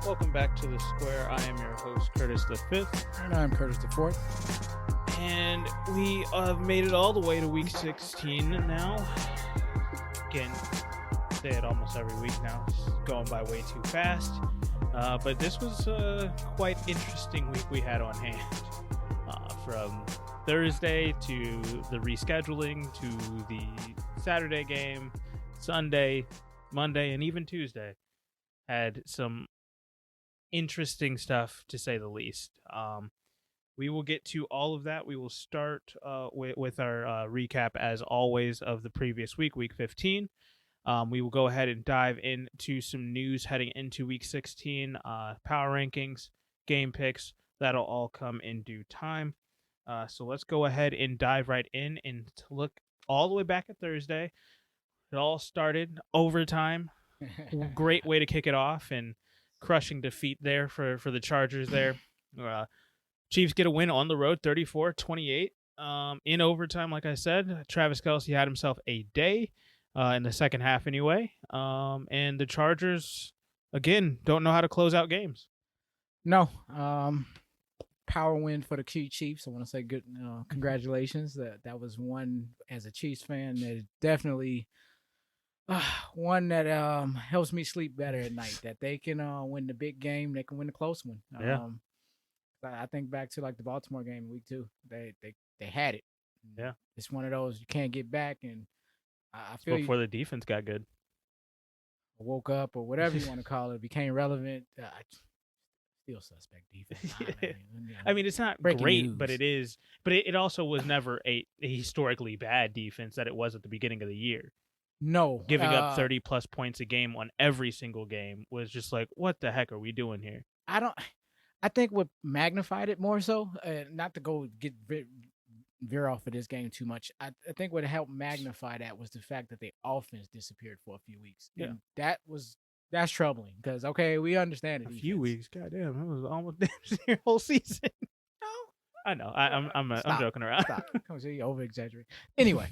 Welcome back to the Square. I am your host, Curtis the Fifth. And I'm Curtis the Fourth. And we have made it all the way to week 16 now. Again, say it almost every week now. It's going by way too fast. But this was a quite interesting week we had on hand. From Thursday to the rescheduling to the Saturday game, Sunday, Monday, and even Tuesday. Had some interesting stuff, to say the least. We will get to all of that. We will start with our recap, as always, of the previous week, week 15. We will go ahead and dive into some news heading into week 16, power rankings, game picks. That'll all come in due time. So let's go ahead and dive right in and look all the way back at Thursday. It all started overtime. Great way to kick it off, and crushing defeat there for the Chargers there. Chiefs get a win on the road, 34-28. In overtime, like I said, Travis Kelce had himself a day in the second half anyway. And the Chargers, again, don't know how to close out games. No. Power win for the Chiefs. I want to say good congratulations. That was one, as a Chiefs fan, that definitely one that helps me sleep better at night. That they can win the big game, they can win the close one. Yeah. I think back to like the Baltimore game in week 2. They had it. Yeah. It's one of those you can't get back, and I feel before the defense got good. Woke up or whatever you want to call it, became relevant. Still suspect defense. I mean, it's not Breaking great, news. but it is. But it also was never a historically bad defense that it was at the beginning of the year. No. Giving up 30-plus points a game on every single game was just like, what the heck are we doing here? I think what magnified it more so, not to go veer off of this game too much, I think what helped magnify that was the fact that the offense disappeared for a few weeks. Yeah. And that's troubling because, okay, we understand it. A few weeks, goddamn, that was almost their whole season. No, I know. I'm joking around. Stop. Come see, you over exaggerate. Anyway,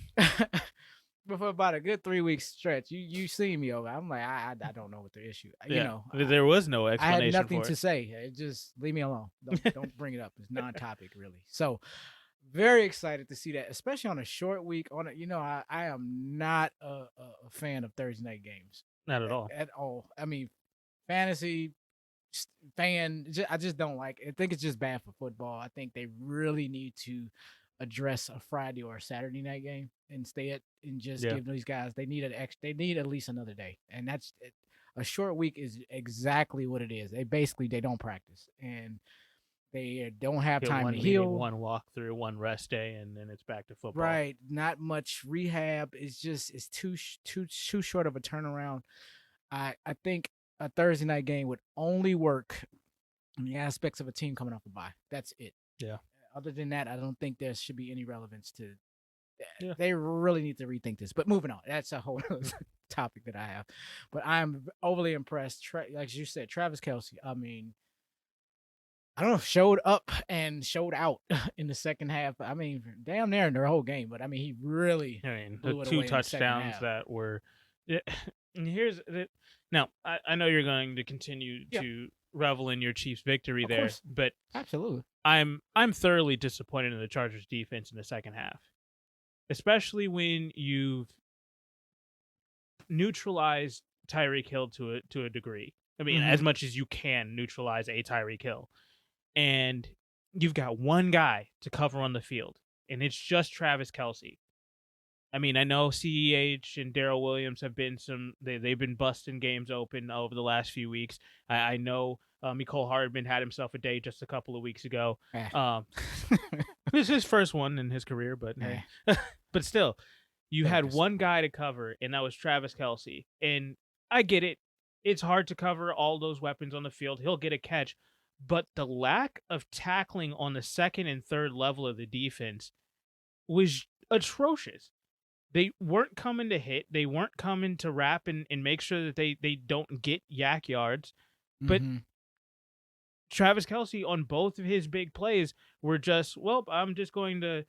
but for about a good 3 weeks stretch, you see me over. I'm like, I don't know what the issue. Yeah. There was no I explanation. had nothing for to it. say. Just leave me alone. Don't bring it up. It's non-topic really. So very excited to see that, especially on a short week. I am not a fan of Thursday night games. Not at all. At all. I mean, fantasy fan, I just don't like it. I think it's just bad for football. I think they really need to address a Friday or a Saturday night game instead, and just give these guys. They need at least another day, and that's it. A short week is exactly what it is. They don't practice, and they don't have time to heal. One walkthrough, one rest day, and then it's back to football. Right, not much rehab. It's too short of a turnaround. I think a Thursday night game would only work in the aspects of a team coming off a bye. That's it. Yeah. Other than that, I don't think there should be any relevance to. Yeah. They really need to rethink this. But moving on, that's a whole other topic that I have. But I'm overly impressed. Like you said, Travis Kelce. I mean, I don't know, showed up and showed out in the second half. I mean, damn near in their whole game. But I mean, he really. The 2 touchdowns that were. Yeah, and now I know you're going to continue to revel in your Chiefs' victory Of there, course. but Absolutely. I'm thoroughly disappointed in the Chargers' defense in the second half, especially when you've neutralized Tyreek Hill to a degree. I mean, as much as you can neutralize a Tyreek Hill, and you've got one guy to cover on the field, and it's just Travis Kelce. I mean, I know CEH and Darrell Williams have been they've been busting games open over the last few weeks. I know Mecole Hardman had himself a day just a couple of weeks ago. This is his first one in his career, but hey. But still, you had one guy to cover, and that was Travis Kelce. And I get it. It's hard to cover all those weapons on the field. He'll get a catch. But the lack of tackling on the second and third level of the defense was atrocious. They weren't coming to hit. They weren't coming to wrap and make sure that they don't get yak yards. But Travis Kelce on both of his big plays were just, I'm just going to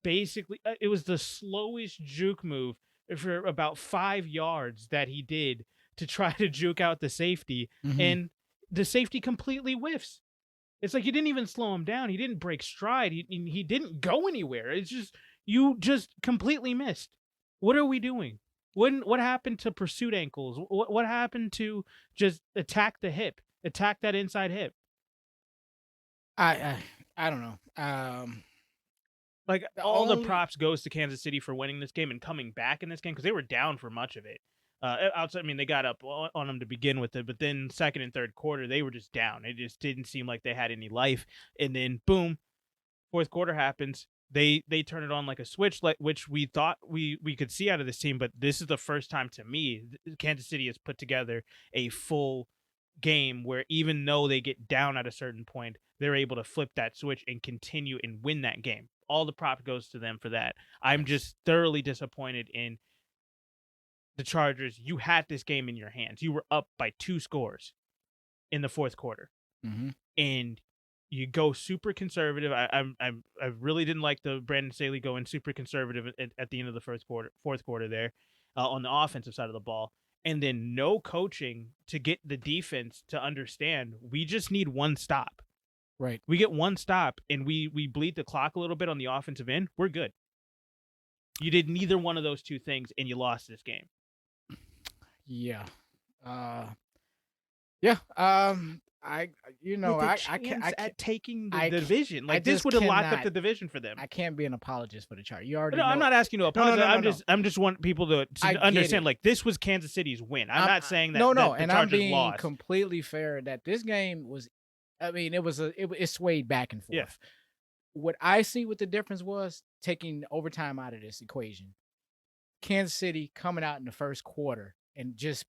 basically, it was the slowest juke move for about 5 yards that he did to try to juke out the safety. And the safety completely whiffs. It's like you didn't even slow him down. He didn't break stride. He didn't go anywhere. It's just you just completely missed. What are we doing? What happened to pursuit ankles? What happened to just attack the hip, attack that inside hip? I don't know. Like all the props goes to Kansas City for winning this game and coming back in this game because they were down for much of it. Outside, I mean, they got up on them to begin with it, but then second and third quarter they were just down. It just didn't seem like they had any life. And then boom, fourth quarter happens. They turn it on like a switch, like which we thought we could see out of this team. But this is the first time to me Kansas City has put together a full game where even though they get down at a certain point, they're able to flip that switch and continue and win that game. All the prop goes to them for that. I'm just thoroughly disappointed in the Chargers. You had this game in your hands. You were up by 2 scores in the fourth quarter, and you go super conservative. I really didn't like the Brandon Staley going super conservative at the end of the fourth quarter there on the offensive side of the ball, and then no coaching to get the defense to understand we just need one stop. Right. We get one stop and we bleed the clock a little bit on the offensive end. We're good. You did neither one of those two things and you lost this game. Yeah. I can't taking the division. Like this would have locked up the division for them. I can't be an apologist for the Chargers. You already know. I'm not asking you to apologize. I'm just want people to understand. It. Like this was Kansas City's win. I'm not saying that. No, that the and Chargers I'm being lost. completely fair that this game was. I mean, it swayed back and forth. Yeah. What I see what the difference was taking overtime out of this equation. Kansas City coming out in the first quarter and just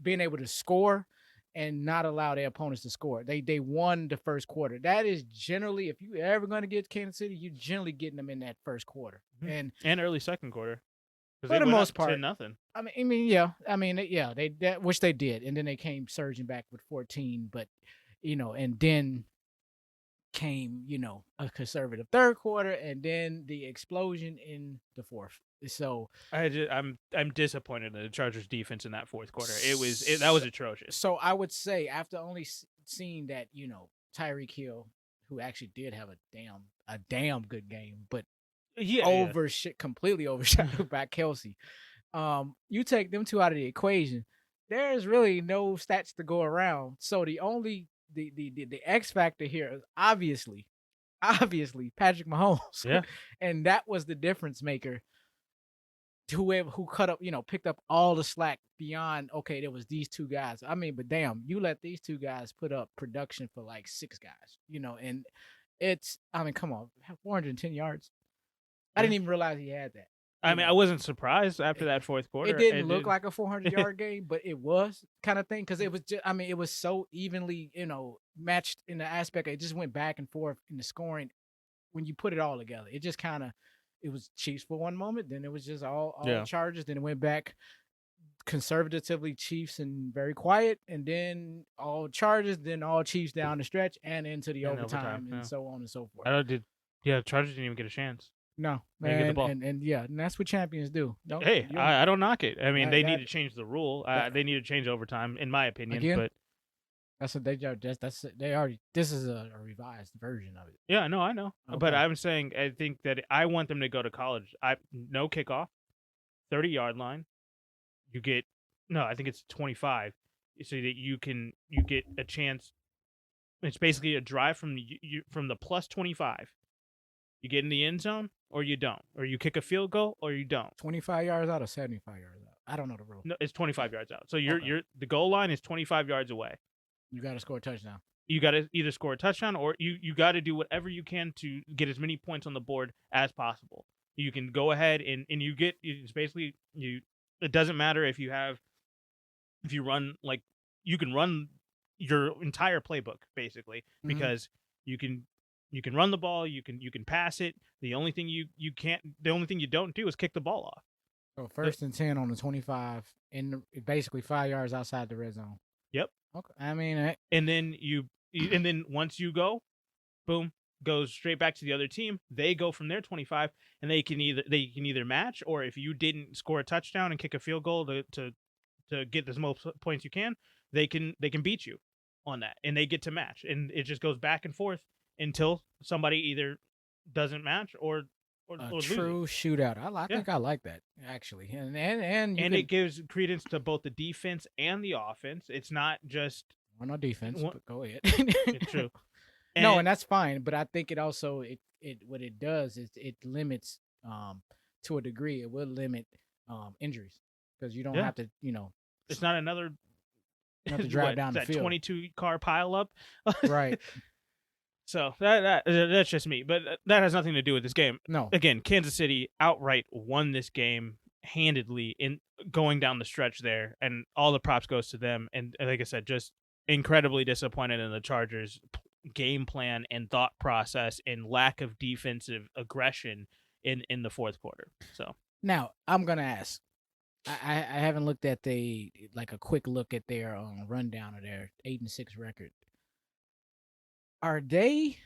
being able to score and not allow their opponents to score. They won the first quarter. That is generally, if you ever going to get Kansas City, you're generally getting them in that first quarter and early second quarter. For the most part, 10-0. Which they did, and then they came surging back with 14, but. And then came, a conservative third quarter, and then the explosion in the fourth. So I'm disappointed in the Chargers defense in that fourth quarter. That was atrocious. So I would say after only seeing that, Tyreek Hill, who actually did have a damn good game, but completely overshadowed by Kelsey. You take them two out of the equation, there's really no stats to go around. So the only the X factor here is obviously Patrick Mahomes. Yeah. And that was the difference maker. Who cut up, picked up all the slack beyond, okay, there was these two guys. I mean, but damn, you let these two guys put up production for like 6 guys, and come on, 410 yards. I didn't even realize he had that. I wasn't surprised after that fourth quarter. It didn't look like a 400-yard game, but it was kind of thing because it was just, it was so evenly, matched in the aspect. It just went back and forth in the scoring when you put it all together. It just kind of, it was Chiefs for one moment, then it was just all Chargers, then it went back conservatively Chiefs and very quiet, and then all Chargers, then all Chiefs down the stretch and into the overtime and so on and so forth. Chargers didn't even get a chance. No, get the ball. And that's what champions do. I don't knock it. I mean, they need to change the rule. They need to change overtime, in my opinion. Again, but this is a revised version of it. Yeah, no, I know. Okay. But I'm saying I think that I want them to go to college. No kickoff, 30-yard line. I think it's 25, so that you get a chance. It's basically a drive from the plus 25. You get in the end zone or you don't, or you kick a field goal or you don't. 25 yards out or 75 yards out? I don't know the rule. No, it's 25 yards out. So the goal line is 25 yards away. You got to score a touchdown. You got to either score a touchdown or you got to do whatever you can to get as many points on the board as possible. You can go ahead and it's basically it doesn't matter if you run you can run your entire playbook basically because you can run the ball, you can pass it. The only thing you don't do is kick the ball off. So first and 10 on the 25 in basically 5 yards outside the red zone. Yep. Okay. I mean, and then once you go, boom, goes straight back to the other team. They go from their 25 and they can either match, or if you didn't score a touchdown and kick a field goal to get as most points you can, they can beat you. on that, and they get to match, and it just goes back and forth until somebody either doesn't match or true loses. shootout. I think I like that actually, and it gives credence to both the defense and the offense. It's not just no defense, one, but go ahead. it's true. No, and that's fine. But I think it also it what it does is it limits to a degree. It will limit injuries because you don't have to it's not another have to drive down the that field. 22 car pile up. Right. So that's just me, but that has nothing to do with this game. No. Again, Kansas City outright won this game handedly in going down the stretch there, and all the props goes to them. And like I said, just incredibly disappointed in the Chargers' game plan and thought process and lack of defensive aggression in the fourth quarter. So now I'm gonna ask. I haven't looked at a quick look at their rundown of their 8-6 record. Are they,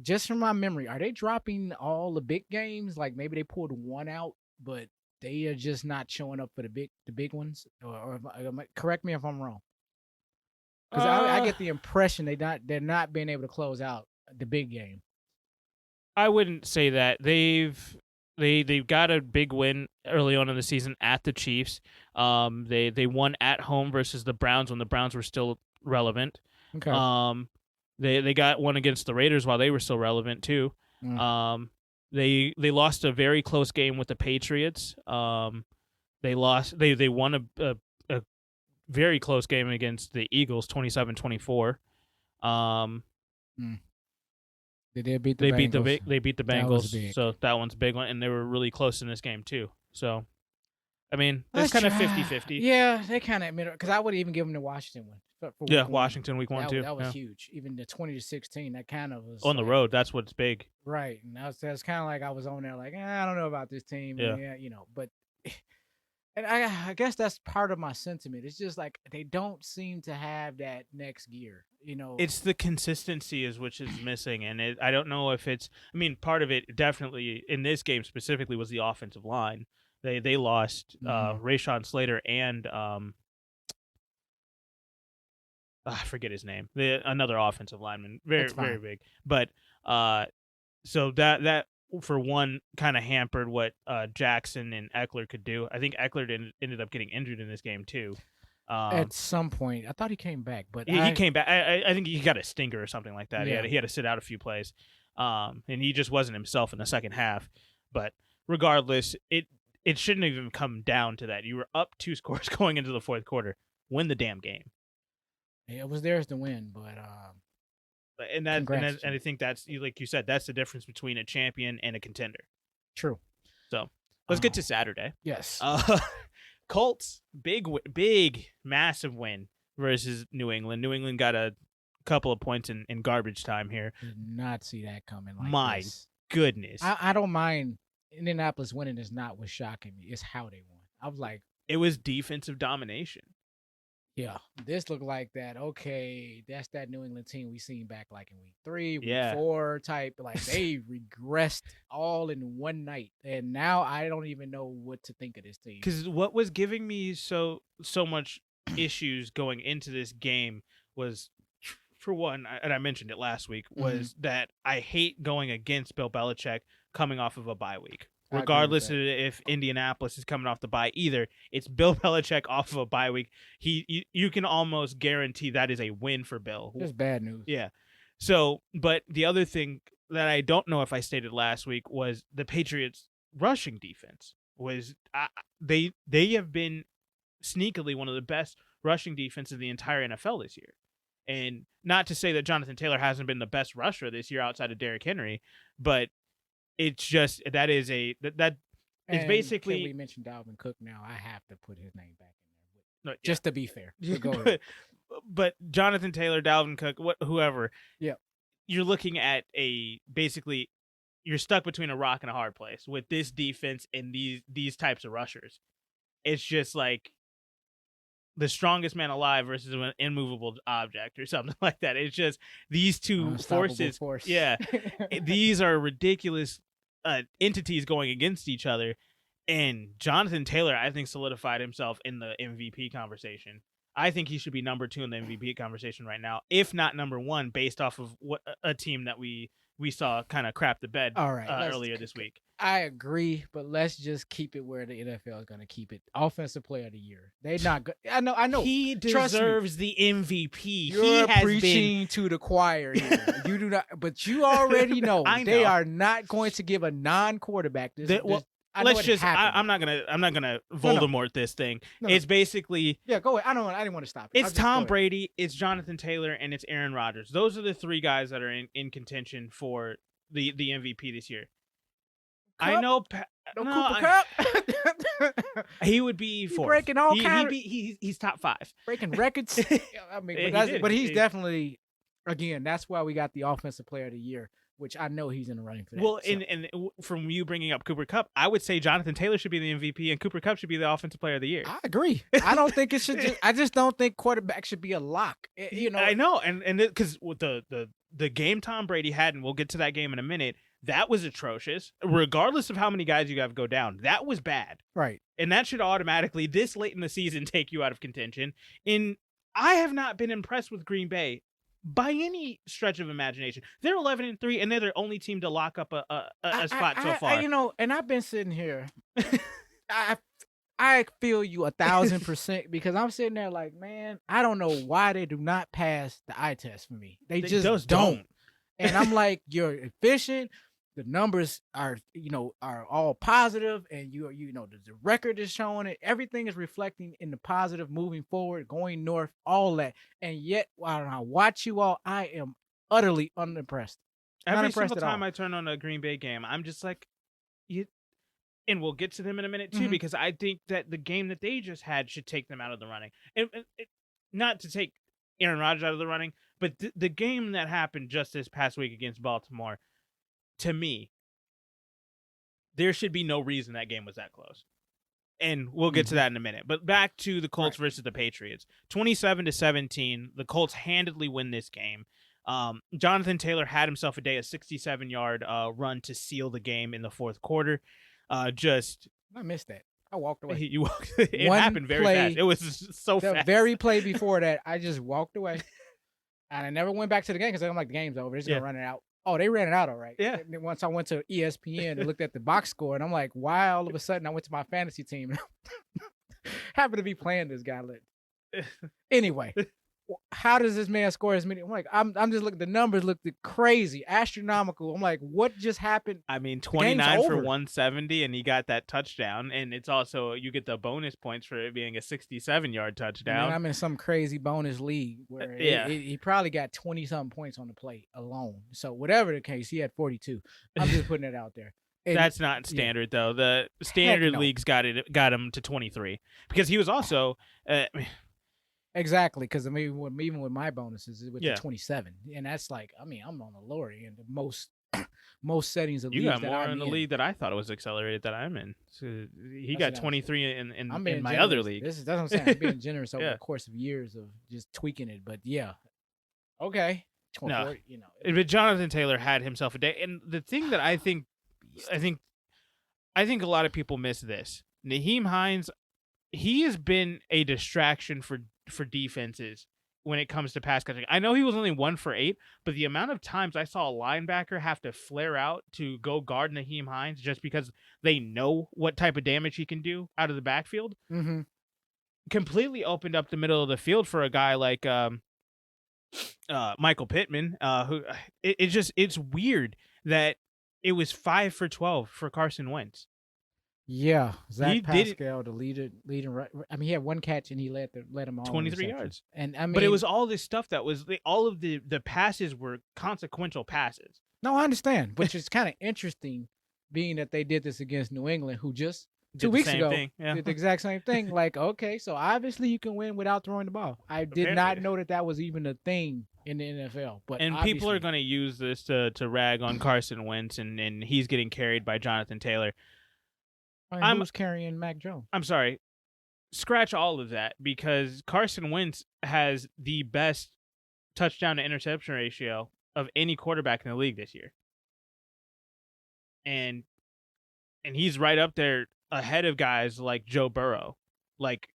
just from my memory, are they dropping all the big games? Like maybe they pulled one out, but they are just not showing up for the big ones. Or correct me if I'm wrong. Because I get the impression they're not being able to close out the big game. I wouldn't say that. They've got a big win early on in the season at the Chiefs. They won at home versus the Browns when the Browns were still relevant. Okay. They got one against the Raiders while they were still relevant too. They lost a very close game with the Patriots. They won a very close game against the Eagles, 27-24. They beat the Bengals. They beat the Bengals, so that one's a big one, and they were really close in this game too. So, I mean, it's kind of 50-50. Yeah, they kind of because I would even give them the Washington one. Washington week 1 too. That was huge. Even the 20-16, that kind of was on the road. That's what's big, right? And that's kind of like I was on there, like I don't know about this team. Yeah, but. And I guess that's part of my sentiment. It's just like they don't seem to have that next gear, It's the consistency which is missing, and I don't know if it's. I mean, part of it definitely in this game specifically was the offensive line. They lost Rashawn Slater and I forget his name. Another offensive lineman, very big. But so that. For one, kind of hampered what Jackson and Eckler could do. I think Eckler ended up getting injured in this game too. At some point, I thought he came back, but he came back. I think he got a stinger or something like that. Yeah. He had to sit out a few plays, and he just wasn't himself in the second half. But regardless, it shouldn't have even come down to that. You were up 2 scores going into the fourth quarter. Win the damn game. Yeah, it was theirs to win, but. And I think that's, like you said, that's the difference between a champion and a contender. True. So let's get to Saturday. Yes. Colts, big, massive win versus New England. New England got a couple of points in garbage time here. Did not see that coming. My goodness. I don't mind Indianapolis winning. Is not what's shocking me. It's how they won. I was like, it was defensive domination. Yeah, this looked like that. Okay, that's that New England team we seen back like in week 3, week 4 type. Like they regressed all in one night, and now I don't even know what to think of this team. Because what was giving me so much issues going into this game was, for one, and I mentioned it last week, was that I hate going against Bill Belichick coming off of a bye week. Regardless of if Indianapolis is coming off the bye either, it's Bill Belichick off of a bye week. You can almost guarantee that is a win for Bill. It's bad news. Yeah. So, but the other thing that I don't know if I stated last week was the Patriots' rushing defense was they have been sneakily one of the best rushing defenses of the entire NFL this year. And not to say that Jonathan Taylor hasn't been the best rusher this year outside of Derrick Henry, but it's just that is basically. Can we mention Dalvin Cook now? I have to put his name back in there, just to be fair. But Jonathan Taylor, Dalvin Cook, whoever. Yeah, you're looking at basically you're stuck between a rock and a hard place with this defense and these types of rushers. It's just like the strongest man alive versus an immovable object or something like that. It's just these two forces. Yeah, these are ridiculous entities going against each other. And Jonathan Taylor, I think, solidified himself in the MVP conversation. I think he should be number 2 in the MVP conversation right now, if not number 1, based off of what a team that we saw kind of crap the bed All right, earlier this week. I agree, but let's just keep it where the NFL is going to keep it. Offensive Player of the Year. They're not good. I know. He deserves the MVP. You're he has preaching to the choir here. You do not, but you already know, they are not going to give a non-quarterback this. I'm not gonna Voldemort this thing. It's basically go ahead. I didn't want to stop it. It's Tom Brady, it's Jonathan Taylor, and it's Aaron Rodgers. Those are the 3 guys that are in contention for the MVP this year. Cup? I know. Cooper Cup. He would be 4th. Breaking all he's top 5. Breaking records. I mean, but he's definitely, again, that's why we got the Offensive Player of the Year, which I know he's in the running for that. Well, and from you bringing up Cooper Kupp, I would say Jonathan Taylor should be the MVP and Cooper Kupp should be the Offensive Player of the Year. I agree. I don't think it should. I just don't think quarterback should be a lock. I know, and because with the game Tom Brady had, and we'll get to that game in a minute, that was atrocious. Regardless of how many guys you have go down, that was bad. Right. And that should automatically, this late in the season, take you out of contention. I have not been impressed with Green Bay by any stretch of imagination. They're 11-3, and they're the only team to lock up a spot so far. And I've been sitting here. I feel you 1,000% because I'm sitting there like, man, I don't know why they do not pass the eye test for me. They just don't. And I'm like, you're efficient. The numbers are all positive, and the record is showing it. Everything is reflecting in the positive, moving forward, going north, all that. And yet, while I watch you all, I am utterly unimpressed. Every single time I turn on a Green Bay game, I'm just like, and we'll get to them in a minute too, because I think that the game that they just had should take them out of the running. And not to take Aaron Rodgers out of the running, but the game that happened just this past week against Baltimore. To me, there should be no reason that game was that close. And we'll get to that in a minute. But back to the Colts versus the Patriots. 27-17, the Colts handedly win this game. Jonathan Taylor had himself a day, a 67-yard run to seal the game in the fourth quarter. I missed that. I walked away. It happened very fast. It was so fast. The very play before that, I just walked away. And I never went back to the game because I'm like, the game's over. They're just going to run it out. Oh, they ran it out all right. Yeah. And then once I went to ESPN and looked at the box score, and I'm like, why all of a sudden I went to my fantasy team? Happened to be playing this guy. Anyway, how does this man score as many? I'm like, I'm just looking. The numbers looked crazy, astronomical. I'm like, what just happened? I mean, 29 for 170, and he got that touchdown. And it's also, you get the bonus points for it being a 67-yard touchdown. And I'm in some crazy bonus league where he probably got 20-something points on the plate alone. So whatever the case, he had 42. I'm just putting it out there. And that's not standard, though. The standard leagues got him to 23 because he was also. Exactly, because I mean, even with my bonuses, it was 27, and that's like, I mean, I'm on the lower end of most settings of leagues. You got more in the league that I thought it was accelerated that I'm in. So he got 23 in my other league. That's what I'm saying. I'm being generous over the course of years of just tweaking it, but okay, 24. But Jonathan Taylor had himself a day, and the thing that I think a lot of people miss this. Nyheim Hines, he has been a distraction for defenses when it comes to pass catching. I know he was only 1 for 8, but the amount of times I saw a linebacker have to flare out to go guard Nyheim Hines just because they know what type of damage he can do out of the backfield, completely opened up the middle of the field for a guy like Michael Pittman, who it's weird that it was 5 for 12 for Carson Wentz. Yeah, Zach Pascal, the leading. I mean, he had one catch and he led him on 23 yards. And I mean, but it was all this stuff that was all of the passes were consequential passes. No, I understand, which is kind of interesting, being that they did this against New England, who just 2 weeks ago did the exact same thing. Like, okay, so obviously you can win without throwing the ball. I did not know that was even a thing in the NFL. But people are going to use this to rag on Carson Wentz, and he's getting carried by Jonathan Taylor. Who's carrying Mac Jones? I'm sorry. Scratch all of that because Carson Wentz has the best touchdown to interception ratio of any quarterback in the league this year. And he's right up there ahead of guys like Joe Burrow, like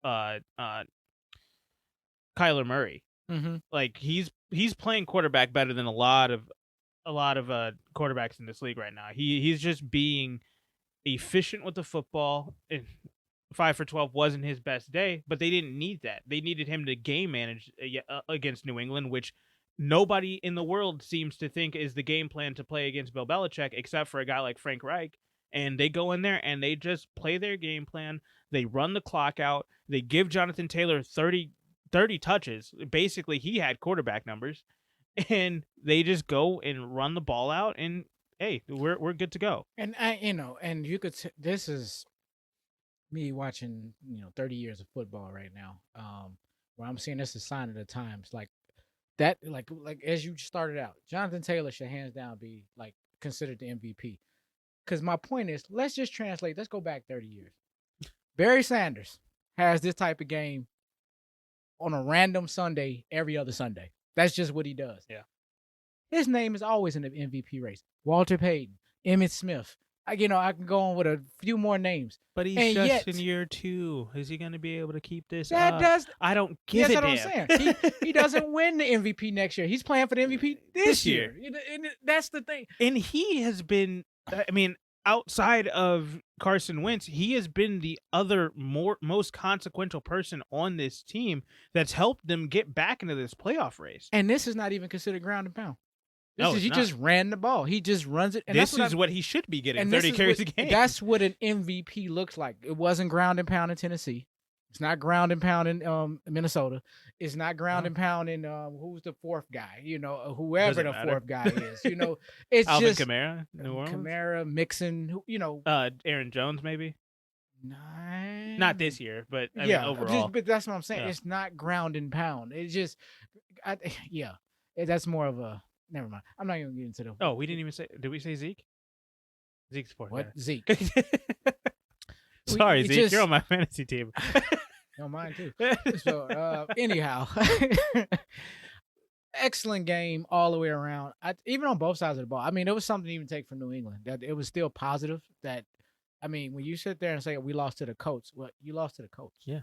Kyler Murray. Mm-hmm. Like he's playing quarterback better than a lot of quarterbacks in this league right now. He's just being efficient with the football. And 5 for 12 wasn't his best day, but they didn't need that. They needed him to game manage against New England, which nobody in the world seems to think is the game plan to play against Bill Belichick, except for a guy like Frank Reich. And they go in there and they just play their game plan. They run the clock out. They give Jonathan Taylor 30 touches. Basically, he had quarterback numbers. And they just go and run the ball out, and hey, we're good to go. And and you could. This is me watching 30 years of football right now. Where I'm seeing this is a sign of the times, like that, like as you started out, Jonathan Taylor should hands down be like considered the MVP. Because my point is, let's just translate. Let's go back 30 years. Barry Sanders has this type of game on a random Sunday every other Sunday. That's just what he does. Yeah. His name is always in the MVP race. Walter Payton, Emmitt Smith. I can go on with a few more names. But he's in year 2. Is he going to be able to keep this up? I don't give a damn. That's what I'm saying. He doesn't win the MVP next year. He's playing for the MVP this year. And that's the thing. And he has been, outside of Carson Wentz, he has been the other most consequential person on this team that's helped them get back into this playoff race. And this is not even considered ground and pound. He not. just ran the ball. He just runs it. And this is what he should be getting, 30 carries a game. That's what an MVP looks like. It wasn't ground and pound in Tennessee. It's not ground and pound in Minnesota. It's not ground and pound in who's the fourth guy? Whoever the fourth guy is. It's Alvin just Kamara, New Orleans. Kamara, Mixon. Aaron Jones maybe. Nine. Not this year, but I mean, overall. But that's what I'm saying. Yeah. It's not ground and pound. It's just, that's more of a. Never mind. I'm not even getting into the. Oh, we didn't even say. Did we say Zeke? Zeke's fourth. What Zeke? Sorry, Zeke. You're on my fantasy team. No, mine too. So anyhow, excellent game all the way around. Even on both sides of the ball. I mean, it was something to even take from New England. That it was still positive. That when you sit there and say we lost to the Colts, well, you lost to the Colts. Yeah.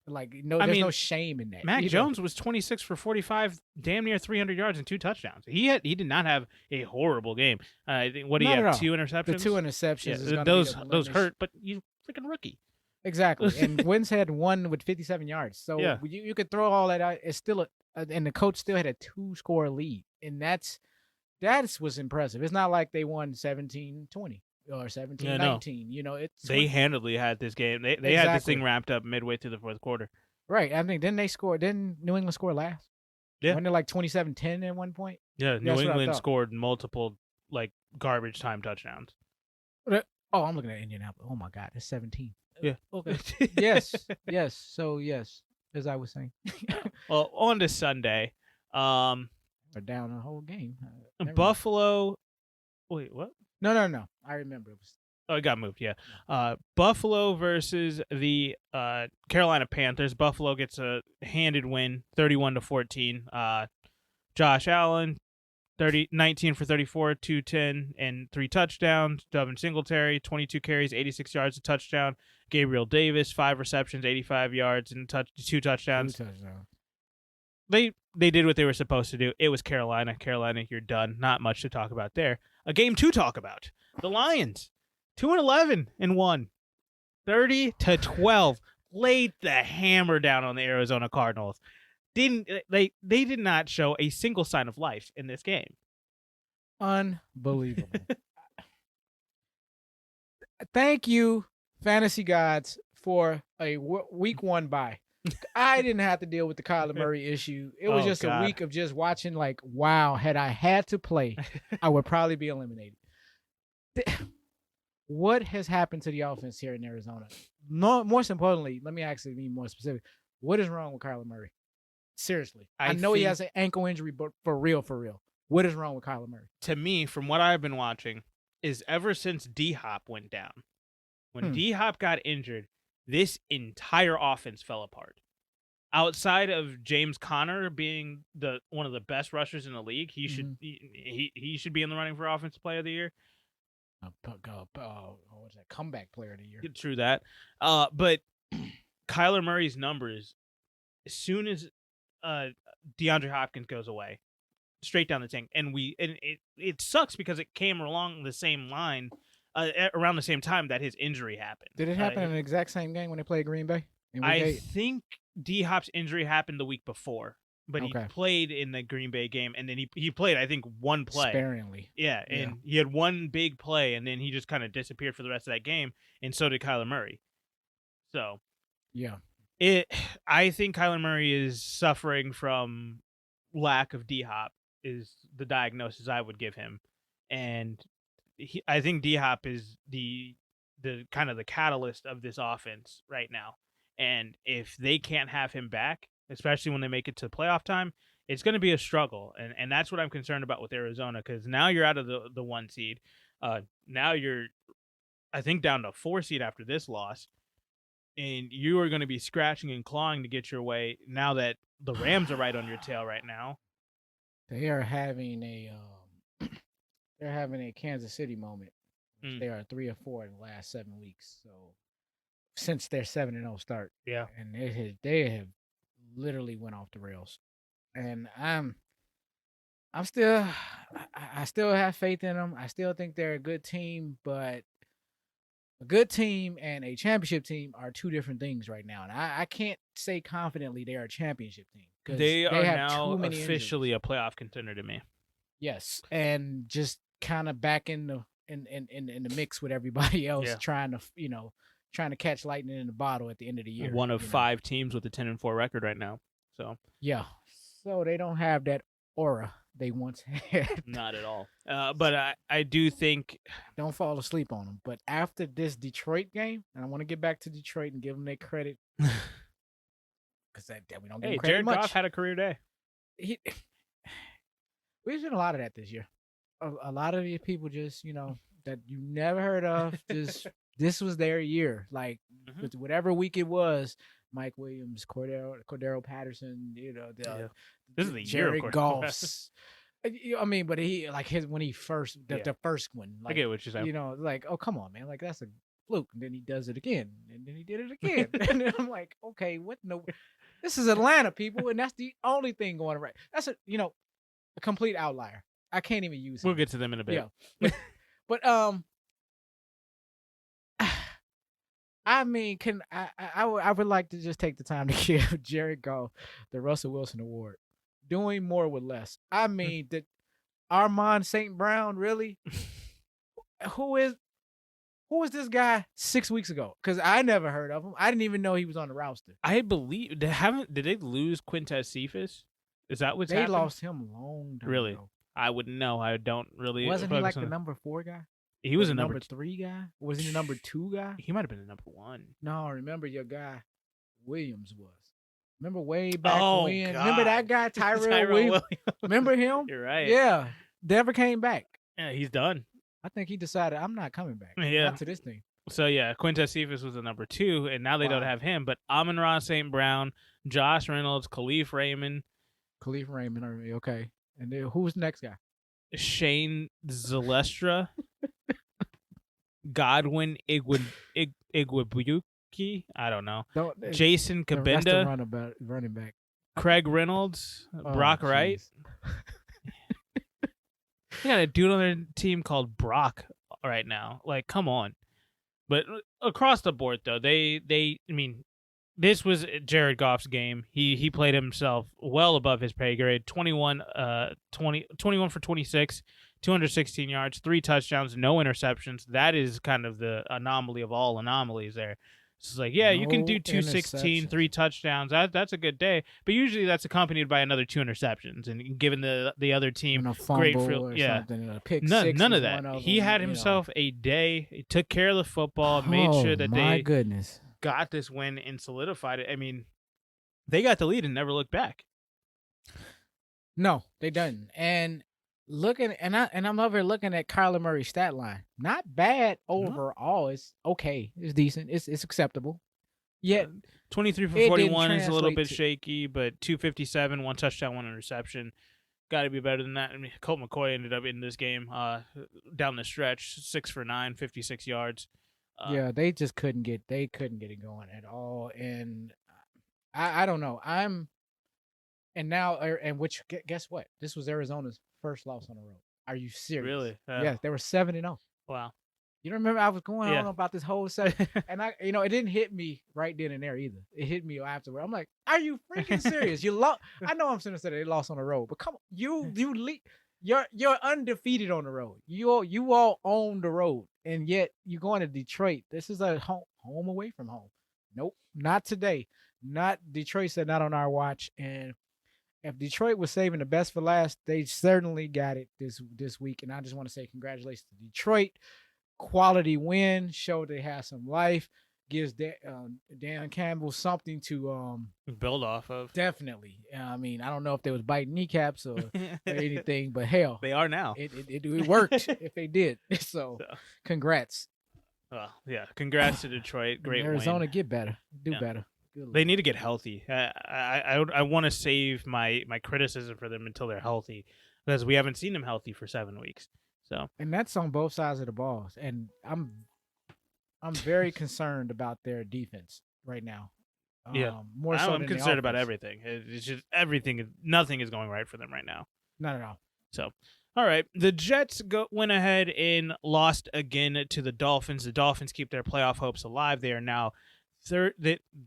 Like there's no shame in that. Mac Jones was 26 for 45, damn near 300 yards and 2 touchdowns. He did not have a horrible game. I think do you have? 2 interceptions. The 2 interceptions. Yeah, those hurt, but you freaking rookie. Exactly. And Wentz had 1 with 57 yards. So you could throw all that out. It's still and the coach still had a 2-score lead, and that's what's impressive. It's not like they won 17-20. Or 17-19, no. They handily had this game. They had this thing wrapped up midway through the fourth quarter. Right. I mean, didn't New England score last? Yeah. Wasn't it like 27-10 at one point? Yeah, New England scored multiple garbage time touchdowns. Oh, I'm looking at Indianapolis. Oh my God, it's 17. Yeah. Okay. yes. So yes, as I was saying. Well, on to Sunday. We're down the whole game. Buffalo. Wait, what? No. I remember it was. Oh, it got moved. Yeah. Buffalo versus the Carolina Panthers. Buffalo gets a handed win, 31-14. Josh Allen, 19 for 34, 210, and 3 touchdowns. Devin Singletary, 22 carries, 86 yards, a touchdown. Gabriel Davis, 5 receptions, 85 yards, and 2 touchdowns. 2 touchdowns. They did what they were supposed to do. It was Carolina. Carolina, you're done. Not much to talk about there. A game to talk about. The Lions, 2-11 and 1, 30-12. Laid the hammer down on the Arizona Cardinals. They did not show a single sign of life in this game. Unbelievable. Thank you, fantasy gods, for a week 1 bye. I didn't have to deal with the Kyler Murray issue. It was a week of just watching wow, had I had to play, I would probably be eliminated. What has happened to the offense here in Arizona? No, more importantly, let me actually be more specific. What is wrong with Kyler Murray? Seriously. I know he has an ankle injury, but for real. What is wrong with Kyler Murray? To me, from what I've been watching, is ever since D-Hop went down. When D-Hop got injured, this entire offense fell apart. Outside of James Conner being one of the best rushers in the league, he should be in the running for Offensive Player of the Year. What's that? Comeback Player of the Year. True that. But Kyler Murray's numbers, as soon as DeAndre Hopkins goes away, straight down the tank, and it sucks because it came along the same line, around the same time that his injury happened. Did it happen in the exact same game when they played Green Bay? In week I 8? think D Hop's injury happened the week before, but he played in the Green Bay game, and then he played, I think, one play sparingly. Yeah, and he had one big play, and then he just kind of disappeared for the rest of that game, and so did Kyler Murray. So yeah, I think Kyler Murray is suffering from lack of D Hop, is the diagnosis I would give him, and I think D Hop is the kind of the catalyst of this offense right now. And if they can't have him back, especially when they make it to playoff time, it's going to be a struggle. And that's what I'm concerned about with Arizona, because now you're out of the 1 seed. Now you're, I think, down to 4 seed after this loss. And you are going to be scratching and clawing to get your way now that the Rams are right on your tail right now. They are having a Kansas City moment. They are 3-4 in the last 7 weeks. So since their 7-0 start, and they have literally went off the rails. And I still have faith in them. I still think they're a good team, but a good team and a championship team are two different things right now. And I can't say confidently they are a championship team, because they are have now too many officially injuries. a playoff contender to me. Yes, and just kind of back in the mix with everybody else, trying to catch lightning in the bottle at the end of the year. One of 5 teams with a 10-4 record right now. So so they don't have that aura they once had. Not at all. But I do think, don't fall asleep on them. But after this Detroit game, and I want to get back to Detroit and give them their credit, because we don't give them credit Jared much. Goff had a career day. We've seen a lot of that this year. A lot of these people just, that you never heard of, just this was their year. Like, with whatever week it was, Mike Williams, Cordero Patterson, this is the Jared year of Goff's. I mean, but when he first, the first one, like, I get what you're saying. Like, oh, come on, man, like, that's a fluke. And then he does it again, and then he did it again. And then I'm like, okay, what? No, this is Atlanta, people, and that's the only thing going right. That's a complete outlier. I can't even use it. We'll get to them in a bit. Yeah. But I mean, I would like to just take the time to give Jared Goff the Russell Wilson Award. Doing more with less. I mean, that Armand St. Brown, really? Who is this guy 6 weeks ago? Because I never heard of him. I didn't even know he was on the roster. I believe did they lose Quintez Cephas? Is that what's happened? They lost him a long time really ago. I wouldn't know. I don't really. Wasn't he like the number 4 guy? He was a number 3 guy. Was he the number 2 guy? He might have been the number 1. No, remember your guy Williams was. Remember way back when? God. Remember that guy Tyrell Williams? Remember him? You're right. Yeah, never came back. Yeah, he's done. I think he decided I'm not coming back. Yeah, not to this thing. So yeah, Quintez Cephas was the number 2, and now they don't have him. But Amon-Ra St. Brown, Josh Reynolds, Khalif Raymond, okay. And then who's the next guy? Shane Zylstra, Godwin Igwebuike, I don't know. Jason Kabinda, running back. Craig Reynolds, Brock Wright. They got a dude on their team called Brock right now. Like, come on. But across the board, though, I mean, this was Jared Goff's game. He played himself well above his pay grade. 21 for 26, 216 yards, 3 touchdowns, no interceptions. That is kind of the anomaly of all anomalies there. It's like, yeah, you can do 216, 3 touchdowns. That's a good day. But usually that's accompanied by another 2 interceptions. And given the other team great field, none of that. He had himself a day. He took care of the football, made sure that they got this win and solidified it. I mean, they got the lead and never looked back. No, they didn't. And I'm over looking at Kyler Murray's stat line. Not bad overall. It's okay. It's decent. It's acceptable. Yet 23 for 41 is a little bit shaky, but 257, 1 touchdown, 1 interception. Got to be better than that. I mean, Colt McCoy ended up in this game down the stretch, 6 for 9, 56 yards. Yeah, they just couldn't get it going at all. And I don't know. And now, guess what? This was Arizona's first loss on the road. Are you serious? Really? Yes, they were 7-0. Wow. You don't remember I was going Yeah. on about this whole set, and it didn't hit me right then and there either. It hit me afterward. I'm like, are you freaking serious? You lost. I know I'm saying that they lost on the road, but come on, you're undefeated on the road. You all own the road, and yet you're going to Detroit. This is a home away from home. Nope, not today. Not Detroit said not on our watch. And if Detroit was saving the best for last, they certainly got it this week. And I just want to say congratulations to Detroit. Quality win, showed they have some life, gives Dan Campbell something to build off of. Definitely. I mean, I don't know if they was biting kneecaps or anything, but hell, they are now. It worked if they did. So, congrats. Well, yeah, congrats to Detroit. Great Arizona, win. get better, do better. They need to get healthy. I want to save my criticism for them until they're healthy, because we haven't seen them healthy for 7 weeks. So, and that's on both sides of the ball. And I'm very concerned about their defense right now. More so I'm concerned about everything. It's just nothing is going right for them right now. Not at all. So, all right, the Jets went ahead and lost again to the Dolphins. The Dolphins keep their playoff hopes alive. They are now they're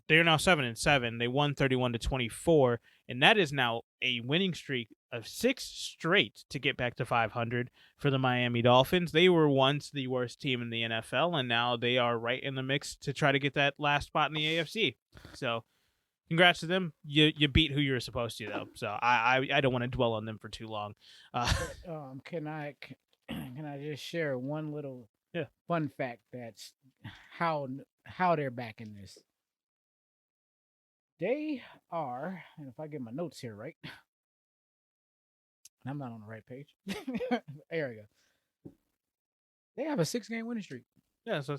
now 7-7. They won 31-24, and that is now a winning streak of 6 straight to get back to 500 for the Miami Dolphins. They were once the worst team in the NFL, and now they are right in the mix to try to get that last spot in the AFC. So, congrats to them. You beat who you were supposed to, though. So I don't want to dwell on them for too long. Can I just share one little fun fact that's how they're back in this? They are, and if I get my notes here right, I'm not on the right page. There we go. They have a 6-game winning streak. Yeah, so.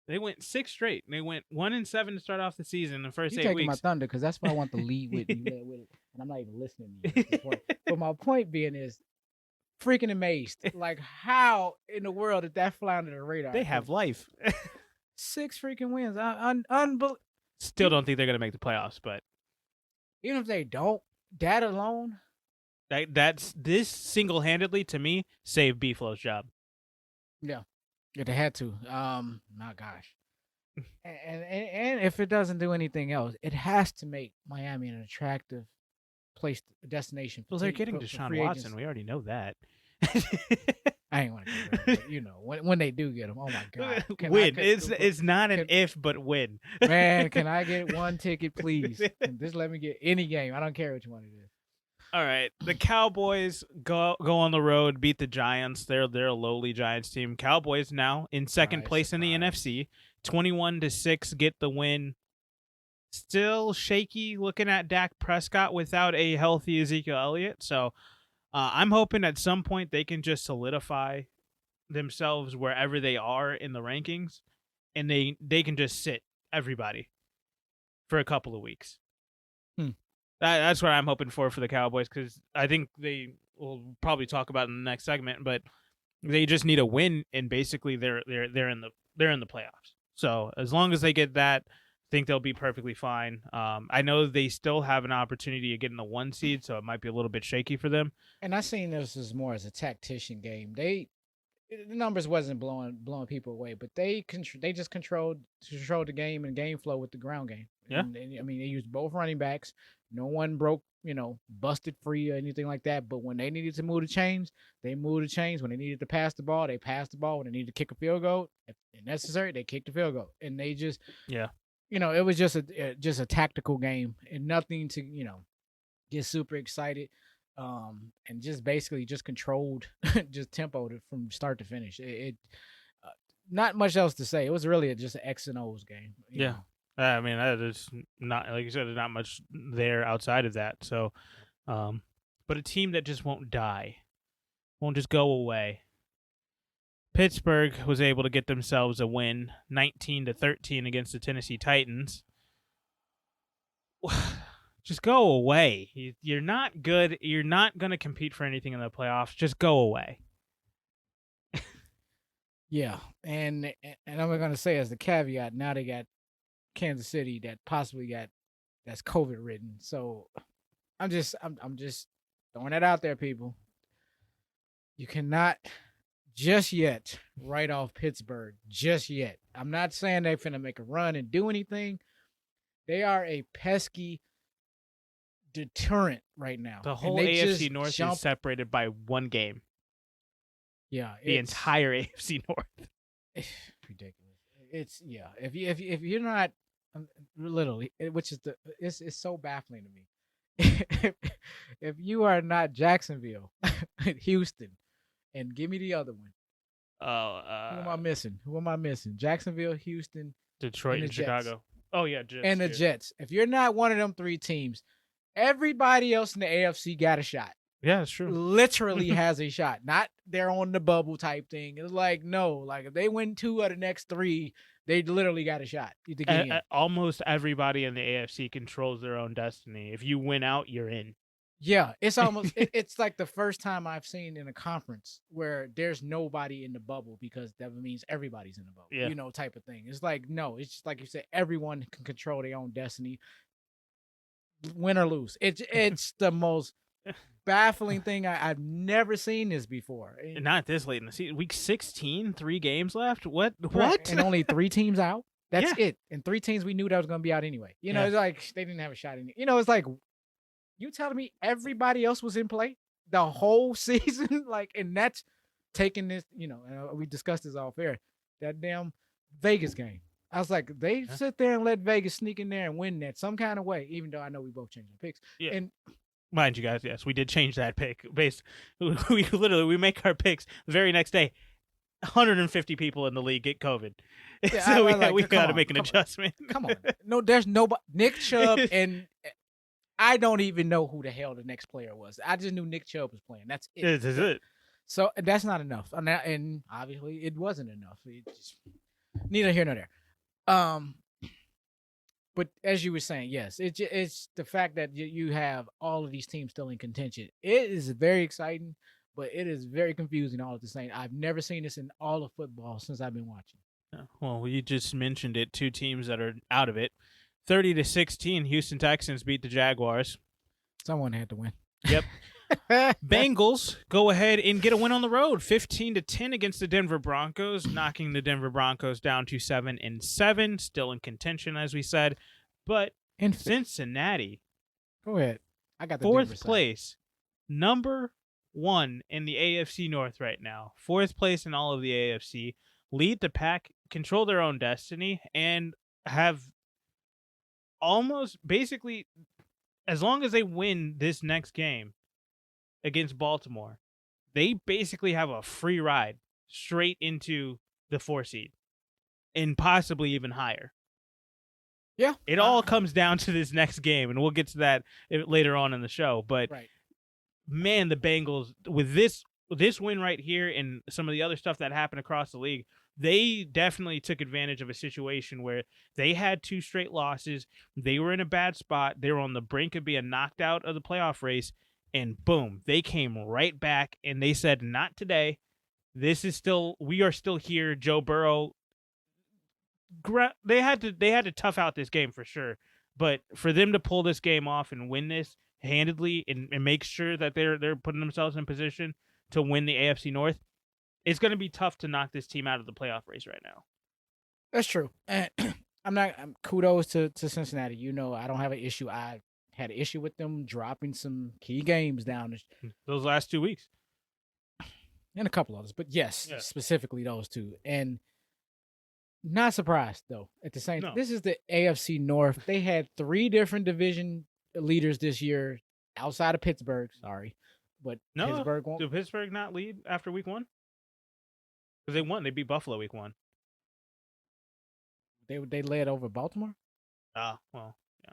They went 6 straight. They went 1-7 to start off the season in the first 8 weeks. You're taking my thunder because that's what I want to lead with. You led with it, and I'm not even listening to you. But my point being is, freaking amazed. Like, how in the world did that fly under the radar? They have life. 6 freaking wins. Unbelievable. Still don't think they're going to make the playoffs, but even if they don't, that alone. That's this single-handedly, to me, saved B-Flow's job. Yeah. Yeah, they had to. My gosh. And if it doesn't do anything else, it has to make Miami an attractive place, destination. Well, they're getting Deshaun Watson. We already know that. I ain't want to get rid of it. You know, when they do get him, oh my God. Win. It's not an if, but win. Man, can I get one ticket, please? Just let me get any game. I don't care which one it is. All right, the Cowboys go on the road, beat the Giants. They're a lowly Giants team. Cowboys now in second place in the NFC, 21-6, get the win. Still shaky looking at Dak Prescott without a healthy Ezekiel Elliott. So I'm hoping at some point they can just solidify themselves wherever they are in the rankings, and they can just sit everybody for a couple of weeks. That's what I'm hoping for the Cowboys, because I think they will probably talk about in the next segment, but they just need a win, and basically they're in the playoffs. So as long as they get that, I think they'll be perfectly fine. I know they still have an opportunity to get in the 1 seed, so it might be a little bit shaky for them. And I seen this as more as a tactician game. The numbers wasn't blowing people away, but they just controlled the game and game flow with the ground game. Yeah. And I mean, they used both running backs. No one broke, busted free or anything like that. But when they needed to move the chains, they moved the chains. When they needed to pass the ball, they passed the ball. When they needed to kick a field goal, if necessary, they kicked the field goal. And they just, it was just a tactical game and nothing to, get super excited. And just basically just controlled, just tempoed it from start to finish. It not much else to say. It was really just an X and O's game. You know? I mean, there's not, like you said, there's not much there outside of that. So, but a team that just won't die, won't just go away. Pittsburgh was able to get themselves a win, 19-13 against the Tennessee Titans. Just go away. You're not good. You're not going to compete for anything in the playoffs. Just go away. Yeah, and I'm going to say as the caveat, now they got Kansas City that's COVID ridden. So I'm just throwing that out there, people. You cannot just yet write off Pittsburgh just yet. I'm not saying they're finna make a run and do anything. They are a pesky deterrent right now. The whole and they AFC just North jump, is separated by one game. Yeah, The entire AFC North. It's ridiculous. It's If you're not literally, which is it's so baffling to me. if you are not Jacksonville, Houston, and give me the other one. Who am I missing? Jacksonville, Houston, Detroit, and Chicago. Oh yeah, Jets, and the Jets. If you're not one of them three teams, everybody else in the AFC got a shot. Yeah, that's true. Literally has a shot. Not they're on the bubble type thing. It's like, no, like if they win 2 of the next 3, they literally got a shot. Almost everybody in the AFC controls their own destiny. If you win out, you're in. Yeah, it's almost it's like the first time I've seen in a conference where there's nobody in the bubble because that means everybody's in the bubble. Yeah. Type of thing. It's like, no, it's just like you said, everyone can control their own destiny. Win or lose. It's the most baffling thing. I've never seen this before. Not this late in the season. Week 16, 3 games left. What? And only 3 teams out. That's it. And 3 teams we knew that was going to be out anyway. It's like they didn't have a shot in it. It's like you telling me everybody else was in play the whole season, like, and that's taking this. We discussed this off air. That damn Vegas game. I was like, they sit there and let Vegas sneak in there and win that some kind of way, even though I know we both changed the picks. Yeah. And mind you guys, yes, we did change that pick. We make our picks the very next day. 150 people in the league get COVID. Yeah, so we got to make an adjustment. Come on. No, there's nobody. Nick Chubb, and I don't even know who the hell the next player was. I just knew Nick Chubb was playing. That's it. This is it. So that's not enough. And obviously it wasn't enough. Neither here nor there. But as you were saying, yes, it's the fact that you have all of these teams still in contention. It is very exciting, but it is very confusing all at the same. I've never seen this in all of football since I've been watching. Well, you just mentioned it. 2 teams that are out of it. 30-16, Houston Texans beat the Jaguars. Someone had to win. Yep. Bengals go ahead and get a win on the road, 15-10 against the Denver Broncos, knocking the Denver Broncos down to 7-7, still in contention as we said. But in Cincinnati, go ahead. I got the 4th place, number 1 in the AFC North right now, 4th place in all of the AFC, lead the pack, control their own destiny, and have almost basically, as long as they win this next game against Baltimore, they basically have a free ride straight into the 4 seed and possibly even higher. Yeah. It all comes down to this next game, and we'll get to that later on in the show. But, man, the Bengals, with this win right here and some of the other stuff that happened across the league, they definitely took advantage of a situation where they had 2 straight losses. They were in a bad spot. They were on the brink of being knocked out of the playoff race. And boom, they came right back and they said, not today. We are still here. Joe Burrow, they had to tough out this game for sure. But for them to pull this game off and win this handedly and make sure that they're putting themselves in position to win the AFC North, it's going to be tough to knock this team out of the playoff race right now. That's true. And kudos to Cincinnati. I don't have an issue. I had an issue with them dropping some key games down those last 2 weeks. And a couple others. But yes, specifically those 2. And not surprised, though, at the same time. This is the AFC North. They had 3 different division leaders this year outside of Pittsburgh. Sorry. But Pittsburgh won't. Did Pittsburgh not lead after week 1? Because they won. They beat Buffalo week 1. They led over Baltimore? Well, yeah.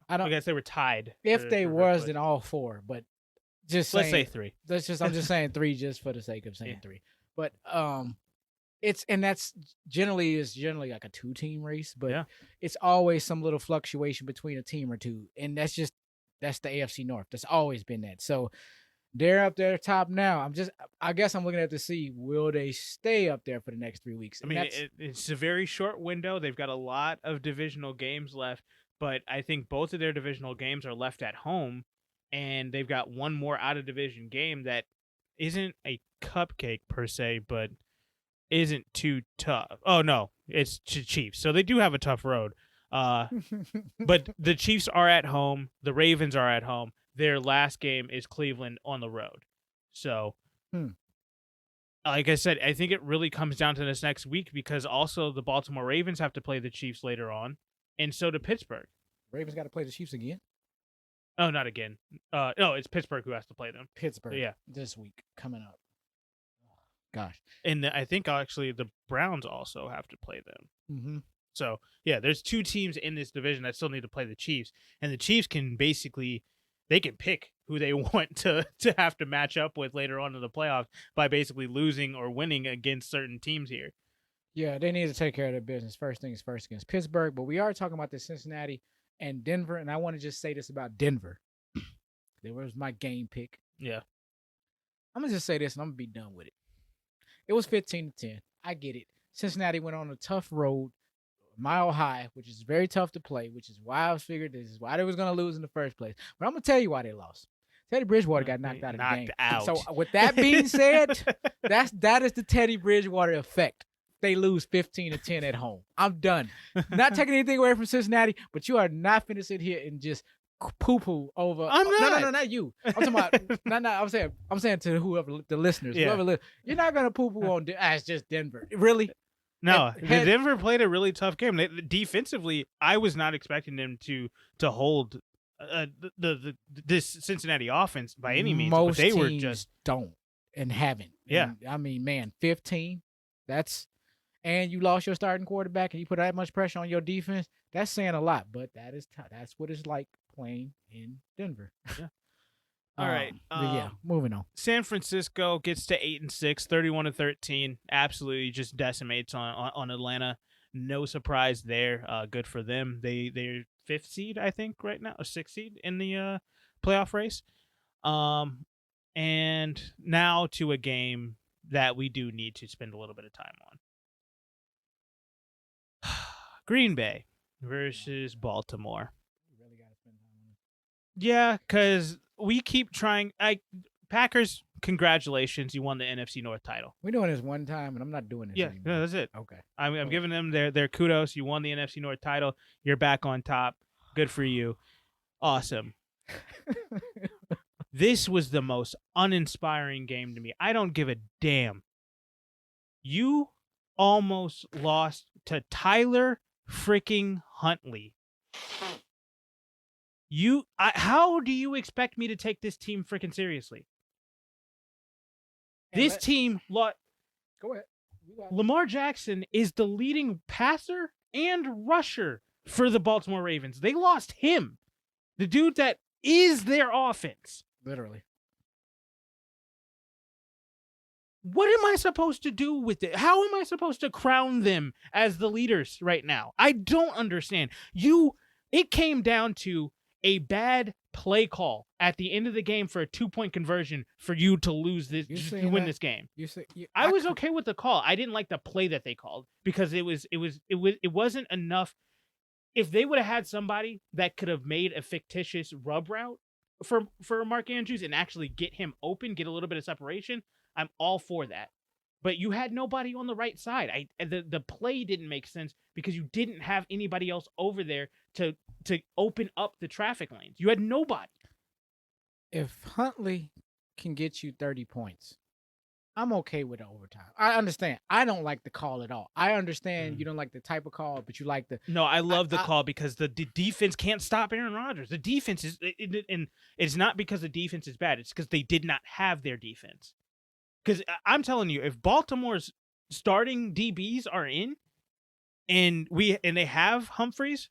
I guess they were tied. If they was, then all 4. But just let's say 3. I'm just saying 3 just for the sake of saying 3. But that's generally like a 2-team race, but it's always some little fluctuation between a team or 2. And that's the AFC North. That's always been that. So they're up there top now. I guess I'm looking at to see, will they stay up there for the next 3 weeks? I mean, it's a very short window. They've got a lot of divisional games left, but I think both of their divisional games are left at home. and they've got one more out of division game that isn't a cupcake per se, but isn't too tough. Oh no, it's Chiefs. So they do have a tough road. But the Chiefs are at home. The Ravens are at home. Their last game is Cleveland on the road. So, like I said, I think it really comes down to this next week because also the Baltimore Ravens have to play the Chiefs later on, and so do Pittsburgh. Ravens got to play the Chiefs again. Oh, not again. No, it's Pittsburgh who has to play them. Pittsburgh. Yeah, this week coming up. Gosh. And I think actually the Browns also have to play them. Mm-hmm. So, yeah, there's two teams in this division that still need to play the Chiefs. And the Chiefs can basically, they can pick who they want to have to match up with later on in the playoffs by basically losing or winning against certain teams here. Yeah, they need to take care of their business. First things first against Pittsburgh. But we are talking about the Cincinnati and Denver. And I want to just say this about Denver. There was my game pick. Yeah. I'm going to just say this and I'm going to be done with it. It was 15-10. I get it. Cincinnati went on a tough road, Mile High, which is very tough to play, which is why I figured this is why they was going to lose in the first place. But I'm going to tell you why they lost. Teddy Bridgewater got knocked out of the game. Out. So with that being said, that is the Teddy Bridgewater effect. They lose 15-10 at home. I'm done. Not taking anything away from Cincinnati, but you are not finna sit here and just poo-poo over. I'm not. No, not you. I'm talking about. No. I'm saying to whoever the listeners, Yeah. whoever you're not gonna poo-poo on. It's just Denver, really. No, Denver played a really tough game. Defensively, I was not expecting them to hold this Cincinnati offense by any means. Most but they teams were just don't and haven't. Yeah. And, I mean, man, 15. And you lost your starting quarterback, and you put that much pressure on your defense. That's saying a lot, but that's what it's like playing in Denver. Yeah. All right. But yeah, moving on. San Francisco gets to 8-6, 31-13. Absolutely just decimates on Atlanta. No surprise there. Good for them. They're 5th seed, I think, right now, or 6th seed in the playoff race. And now to a game that we do need to spend a little bit of time on. Green Bay versus Baltimore. You really got to spend time on it. Yeah, because we keep trying. Packers, congratulations. You won the NFC North title. We're doing this one time, and I'm not doing this anymore. Yeah, that's it. Okay. I'm giving them their kudos. You won the NFC North title. You're back on top. Good for you. Awesome. This was the most uninspiring game to me. I don't give a damn. You almost lost to Tyler freaking Huntley. How do you expect me to take this team freaking seriously? This team lost. Go ahead. Lamar Jackson is the leading passer and rusher for the Baltimore Ravens. They lost him. The dude that is their offense. Literally. What am I supposed to do with it? How am I supposed to crown them as the leaders right now? I don't understand. It came down to a bad play call at the end of the game for a 2-point conversion for you to lose this, to win this game. I was okay with the call. I didn't like the play that they called because it wasn't enough. If they would have had somebody that could have made a fictitious rub route for Mark Andrews and actually get him open, get a little bit of separation, I'm all for that. But you had nobody on the right side. The play didn't make sense because you didn't have anybody else over there to open up the traffic lanes. You had nobody. If Huntley can get you 30 points, I'm okay with overtime. I understand. I don't like the call at all. I understand you don't like the type of call, but you like the... No, I love the call because the defense can't stop Aaron Rodgers. The defense is... and it's not because the defense is bad. It's because they did not have their defense. Because I'm telling you, if Baltimore's starting DBs are in, and they have Humphreys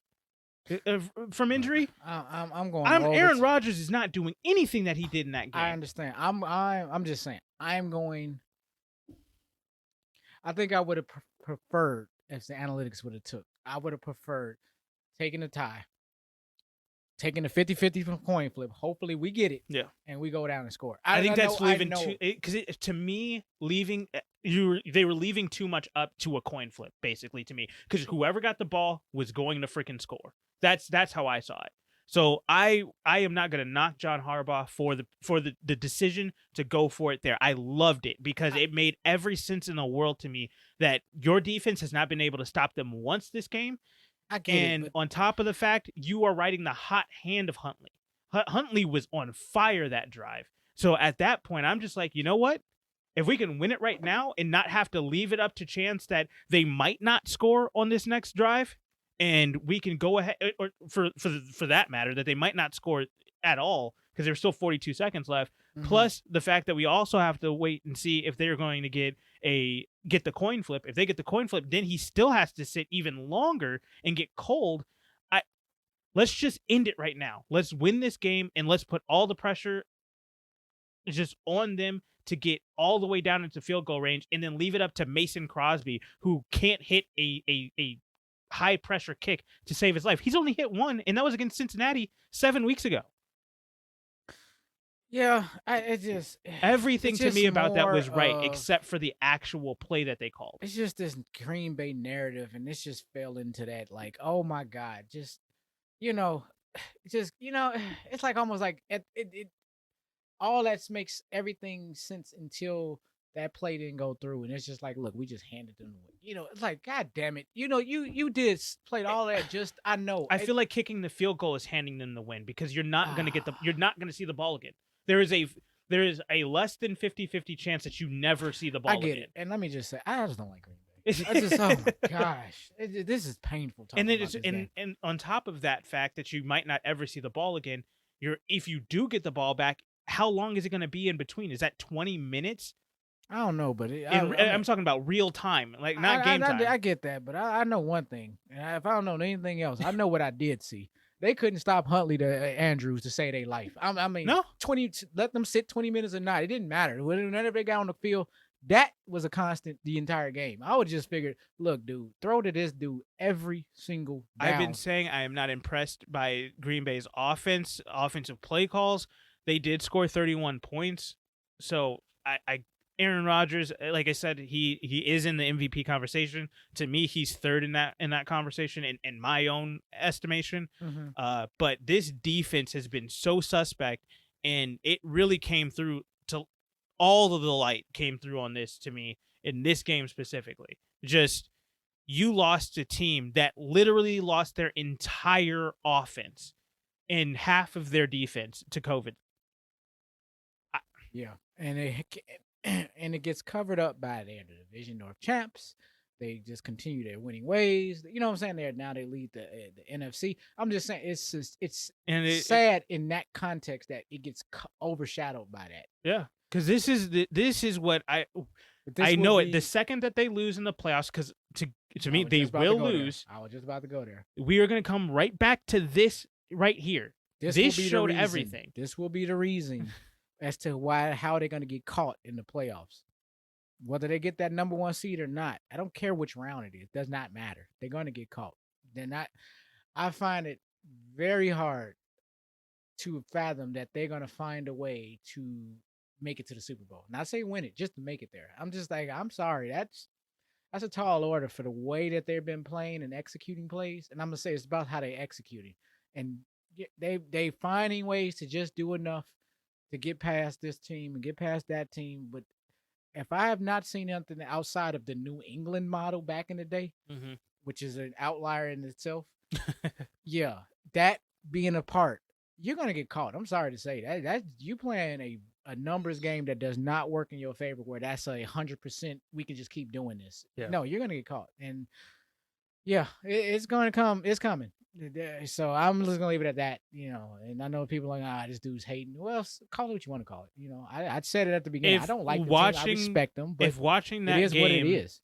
from injury, I'm going. Aaron Rodgers is not doing anything that he did in that game. I understand. I'm just saying. I'm going. I think I would have preferred if the analytics would have took. I would have preferred taking a tie. Taking a 50-50 coin flip. Hopefully we get it. Yeah. And we go down and score. I think that's leaving too, because to me, they were leaving too much up to a coin flip, basically, to me. Because whoever got the ball was going to freaking score. That's how I saw it. So I am not going to knock John Harbaugh for the decision to go for it there. I loved it because it made every sense in the world to me that your defense has not been able to stop them once this game. I get And it, on top of the fact, you are riding the hot hand of Huntley. Huntley was on fire that drive. So at that point, I'm just like, you know what? If we can win it right now and not have to leave it up to chance that they might not score on this next drive, and we can go ahead, or for that matter, that they might not score at all because there's still 42 seconds left. Mm-hmm. Plus the fact that we also have to wait and see if they're going to get the coin flip. If they get the coin flip, then he still has to sit even longer and get cold. Let's just end it right now. Let's win this game and let's put all the pressure just on them to get all the way down into field goal range and then leave it up to Mason Crosby, who can't hit a high pressure kick to save his life. He's only hit one, and that was against Cincinnati 7 weeks ago. Yeah, everything to me about that was right, of, except for the actual play that they called. It's just this Green Bay narrative, and this just fell into that. Like, oh my God, just it's like almost like it all that makes everything sense until that play didn't go through, and it's just like, look, we just handed them away. It's like, God damn it, you did played all that. Just I know. I feel like kicking the field goal is handing them the win because you're not going to see the ball again. There is a less than 50-50 chance that you never see the ball again. I get it, and let me just say, I just don't like Green Bay. I just, oh my gosh, this is painful. And then and on top of that fact that you might not ever see the ball again, if you do get the ball back, how long is it going to be in between? Is that 20 minutes? I don't know, but I'm talking about real time, like not game time. I get that, but I know one thing. If I don't know anything else, I know what I did see. They couldn't stop Huntley to Andrews to save their life. I mean, no, 20. Let them sit 20 minutes or not. It didn't matter. Whenever they got on the field, that was a constant the entire game. I would just figure, look, dude, throw to this dude every single down. I've been saying I am not impressed by Green Bay's offensive play calls. They did score 31 points, so Aaron Rodgers, like I said, he is in the MVP conversation. To me, he's third in that conversation in my own estimation. Mm-hmm. But this defense has been so suspect, and it really came through to all of the light came through on this to me in this game specifically. Just you lost a team that literally lost their entire offense and half of their defense to COVID. Yeah, and it gets covered up by the Division North champs. They just continue their winning ways. You know what I'm saying? Now they lead the NFC. I'm just saying it's sad in that context that it gets overshadowed by that. Yeah, because this is what I know it. The second that they lose in the playoffs, because to me they will lose. I was just about to go there. We are going to come right back to this right here. This showed everything. This will be the reason as to how they're going to get caught in the playoffs. Whether they get that number one seed or not, I don't care which round it is. It does not matter. They're going to get caught. I find it very hard to fathom that they're going to find a way to make it to the Super Bowl. Not say win it, just to make it there. I'm just like, I'm sorry. That's a tall order for the way that they've been playing and executing plays. And I'm going to say it's about how they're executing. And they finding ways to just do enough to get past this team and get past that team. But if I have not seen anything outside of the New England model back in the day, mm-hmm. which is an outlier in itself, yeah, that being a part, you're going to get caught. I'm sorry to say that you playing a numbers game that does not work in your favor, where that's 100%. We can just keep doing this. Yeah. No, you're going to get caught. And yeah, it's going to come. It's coming. So I'm just going to leave it at that, and I know people are like, this dude's hating. Well, call it what you want to call it. I said it at the beginning. I don't like the team. I respect them, but if watching that it is game, what it is.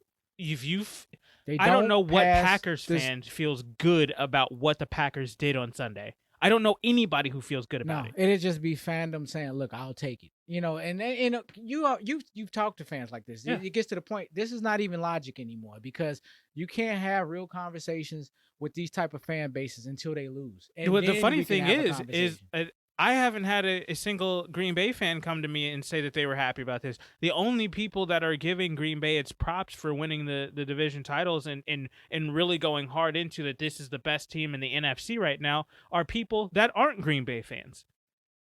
I don't know what Packers fans feels good about what the Packers did on Sunday. I don't know anybody who feels good about it. It'd just be fandom saying, "Look, I'll take it." And you've talked to fans like this. Yeah. It gets to the point. This is not even logic anymore, because you can't have real conversations with these type of fan bases until they lose. And the funny thing is I haven't had a single Green Bay fan come to me and say that they were happy about this. The only people that are giving Green Bay its props for winning the division titles and really going hard into that this is the best team in the NFC right now are people that aren't Green Bay fans.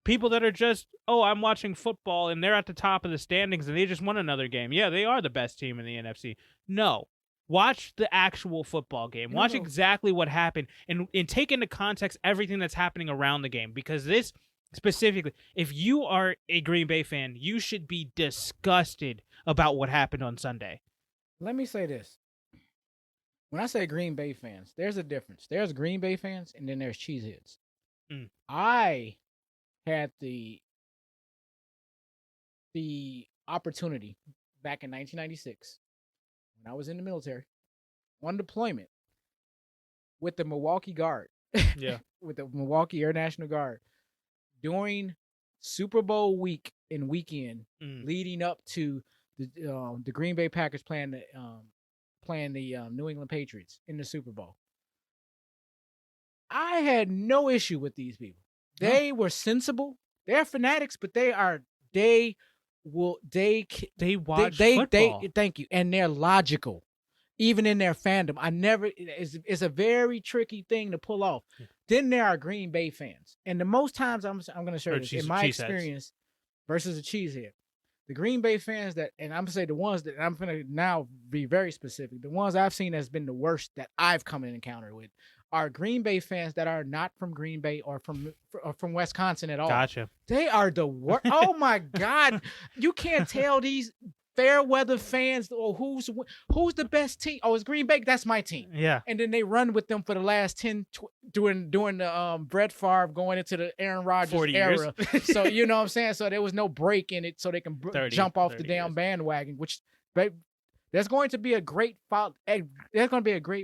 People that are just, oh, I'm watching football and they're at the top of the standings and they just won another game. Yeah, they are the best team in the NFC. No. Watch the actual football game. Watch exactly what happened and take into context everything that's happening around the game. Because this specifically, if you are a Green Bay fan, you should be disgusted about what happened on Sunday. Let me say this. When I say Green Bay fans, there's a difference. There's Green Bay fans and then there's cheeseheads. I had the opportunity back in 1996 when I was in the military on deployment with the Milwaukee Guard. Yeah. With the Milwaukee Air National Guard during Super Bowl week and weekend leading up to the Green Bay Packers playing the New England Patriots in the Super Bowl. I had no issue with these people. They were sensible. They're fanatics, but they watch football. Thank you. And they're logical. Even in their fandom. It's a very tricky thing to pull off. Yeah. Then there are Green Bay fans. And the most times I'm going to share this, in my experience versus a cheesehead, the Green Bay fans and I'm going to say the ones that I'm going to now be very specific, the ones I've seen has been the worst that I've come in encounter with are Green Bay fans that are not from Green Bay or from Wisconsin at all. Gotcha. They are the worst. Oh my God. You can't tell these fair weather fans who's the best team. Oh, it's Green Bay. That's my team. Yeah. And then they run with them for the last 10 during the Brett Favre going into the Aaron Rodgers era. So you know what I'm saying? So there was no break in it so they can jump off the damn bandwagon, which there's going to be a great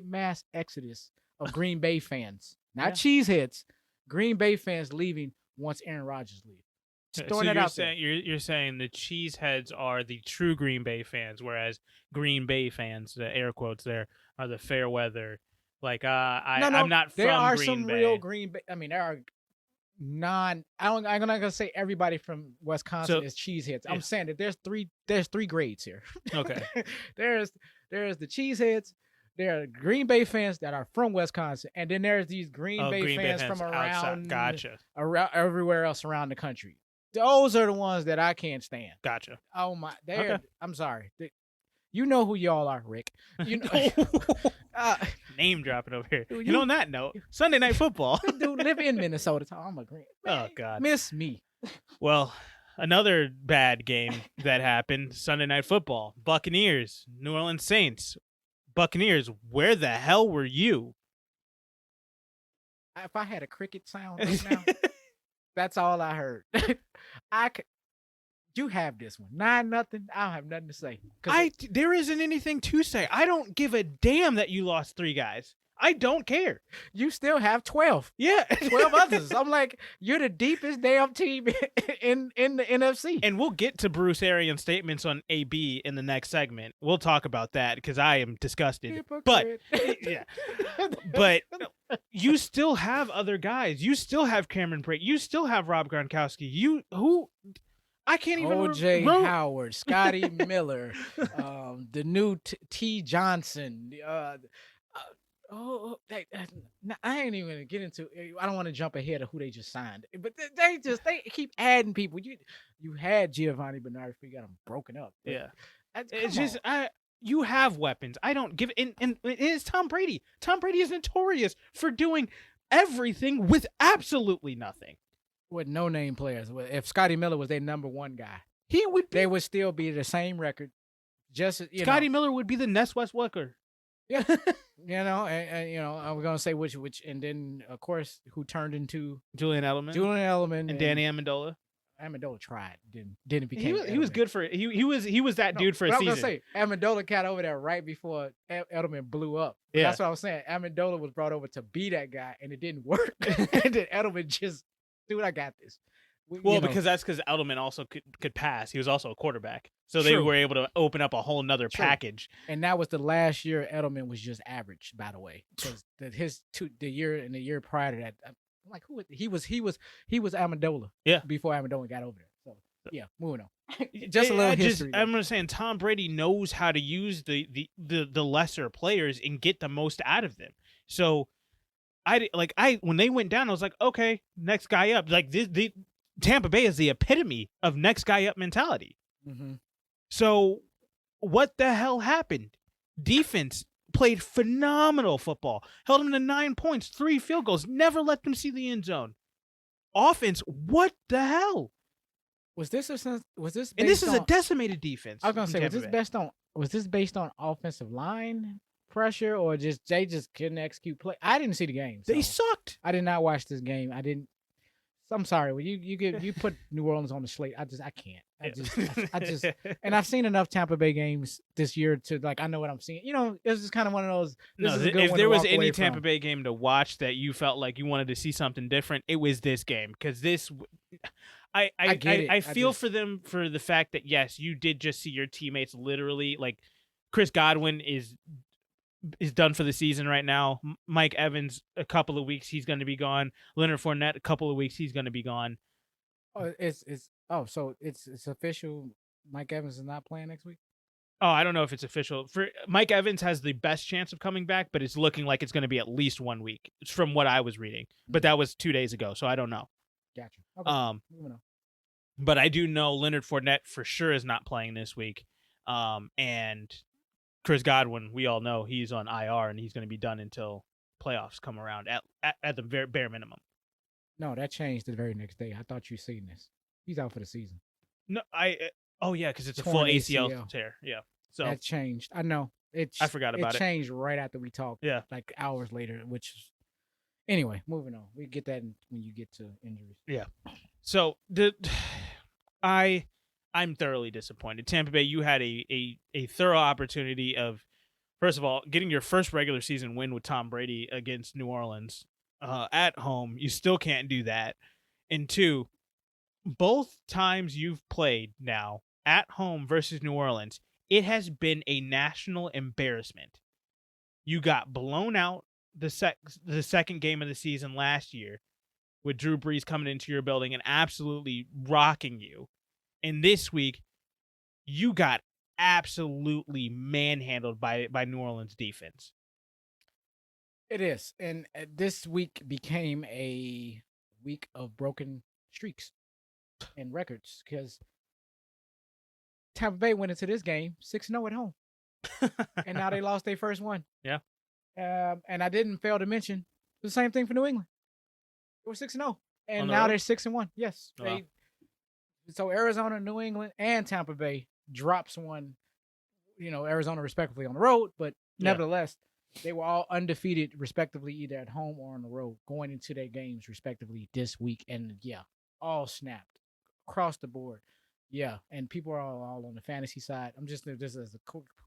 mass exodus of Green Bay fans. Not cheeseheads. Green Bay fans leaving once Aaron Rodgers leaves. So you're saying the cheeseheads are the true Green Bay fans, whereas Green Bay fans, the air quotes there, are the fair weather. Like I'm not from Green Bay. There are some real Green Bay. I mean, there are I'm not gonna say everybody from Wisconsin is cheeseheads. I'm saying that there's three grades here. Okay. there's the cheeseheads. There are Green Bay fans that are from Wisconsin, and then there's these Green Bay fans from around, around everywhere else around the country. Those are the ones that I can't stand. Gotcha. Oh my! I'm sorry. You know who y'all are, Rick. You know, name dropping over here. And on that note, Sunday Night Football. Dude, live in Minnesota. I'm a Green. Oh God, miss me. Well, another bad game that happened. Sunday Night Football. Buccaneers, New Orleans Saints. Buccaneers, where the hell were you? If I had a cricket sound right now, that's all I heard. You have this one. 9-0. I don't have nothing to say. There isn't anything to say. I don't give a damn that you lost 3 guys. I don't care. You still have 12. Yeah. 12 others. I'm like, you're the deepest damn team in the NFC. And we'll get to Bruce Arians' statements on AB in the next segment. We'll talk about that because I am disgusted. Hypocrite. But yeah. But you still have other guys. You still have Cameron Brate. You still have Rob Gronkowski. I can't even O.J. Howard, Scotty Miller, the new T. Johnson, I ain't even gonna get into. I don't want to jump ahead of who they just signed, but they keep adding people. You had Giovanni Bernard, you got them broken up. Yeah, it's just you have weapons. I don't give. And it's Tom Brady. Tom Brady is notorious for doing everything with absolutely nothing. With no name players. If Scotty Miller was their number 1 guy, they would still be the same record. Scotty Miller would be the Ness West Welker. Yeah, and I'm gonna say which, and then of course who turned into Julian Edelman, and Danny Amendola. Amendola tried, didn't become. He was good for it. He was that dude for a season. I was gonna say Amendola got over there right before Edelman blew up. Yeah, that's what I was saying. Amendola was brought over to be that guy, and it didn't work. And then Edelman just, dude, I got this. Because Edelman also could pass. He was also a quarterback. So they were able to open up a whole nother package. And that was the last year Edelman was just average, by the way. Because the year prior to that, I'm like, who? He was Amendola. Yeah. Before Amendola got over there. So yeah, moving on. Just a little history. I'm just saying, Tom Brady knows how to use the lesser players and get the most out of them. So when they went down, I was like, okay, next guy up. Like the Tampa Bay is the epitome of next guy up mentality. Mm-hmm. So what the hell happened? Defense played phenomenal football, held them to 9 points, 3 field goals, never let them see the end zone. Offense, what the hell? Was this based and this is a decimated defense. I was gonna say, was this based on offensive line pressure, or they just couldn't execute play? I didn't see the game. They sucked. I did not watch this game. I didn't. I'm sorry. When you put New Orleans on the slate, I can't. I just and I've seen enough Tampa Bay games this year to like I know what I'm seeing. You know, it's just kind of one of those. If there was any Tampa Bay game to watch that you felt like you wanted to see something different, it was this game because this. I feel for them for the fact that yes, you did just see your teammates literally like Chris Godwin is done for the season right now. Mike Evans, a couple of weeks he's going to be gone. Leonard Fournette, a couple of weeks he's going to be gone. So it's official. Mike Evans is not playing next week. Oh, I don't know if it's official. For Mike Evans has the best chance of coming back, but it's looking like it's going to be at least 1 week. It's from what I was reading, but that was 2 days ago, so I don't know. Gotcha. Okay. But I do know Leonard Fournette for sure is not playing this week. And Chris Godwin, we all know he's on IR and he's going to be done until playoffs come around at the very bare minimum. No, that changed the very next day. I thought you'd seen this. He's out for the season. No, because it's a full ACL tear. Yeah, so that changed. I know. I forgot about it. It changed right after we talked. Yeah, like hours later. Anyway, moving on. We get that when you get to injuries. Yeah. So I'm thoroughly disappointed. Tampa Bay, you had a thorough opportunity of, first of all, getting your first regular season win with Tom Brady against New Orleans at home. You still can't do that. And 2, both times you've played now at home versus New Orleans, it has been a national embarrassment. You got blown out the second game of the season last year with Drew Brees coming into your building and absolutely rocking you. And this week, you got absolutely manhandled by New Orleans defense. It is. And this week became a week of broken streaks and records because Tampa Bay went into this game 6-0 at home. And now they lost their first one. Yeah. And I didn't fail to mention the same thing for New England. They were 6-0. And now they're 6-1. Yes. Oh, wow. So Arizona, New England, and Tampa Bay drops one, Arizona respectively on the road, but nevertheless, they were all undefeated respectively either at home or on the road going into their games respectively this week. And all snapped across the board. Yeah, and people are all on the fantasy side. I'm just as a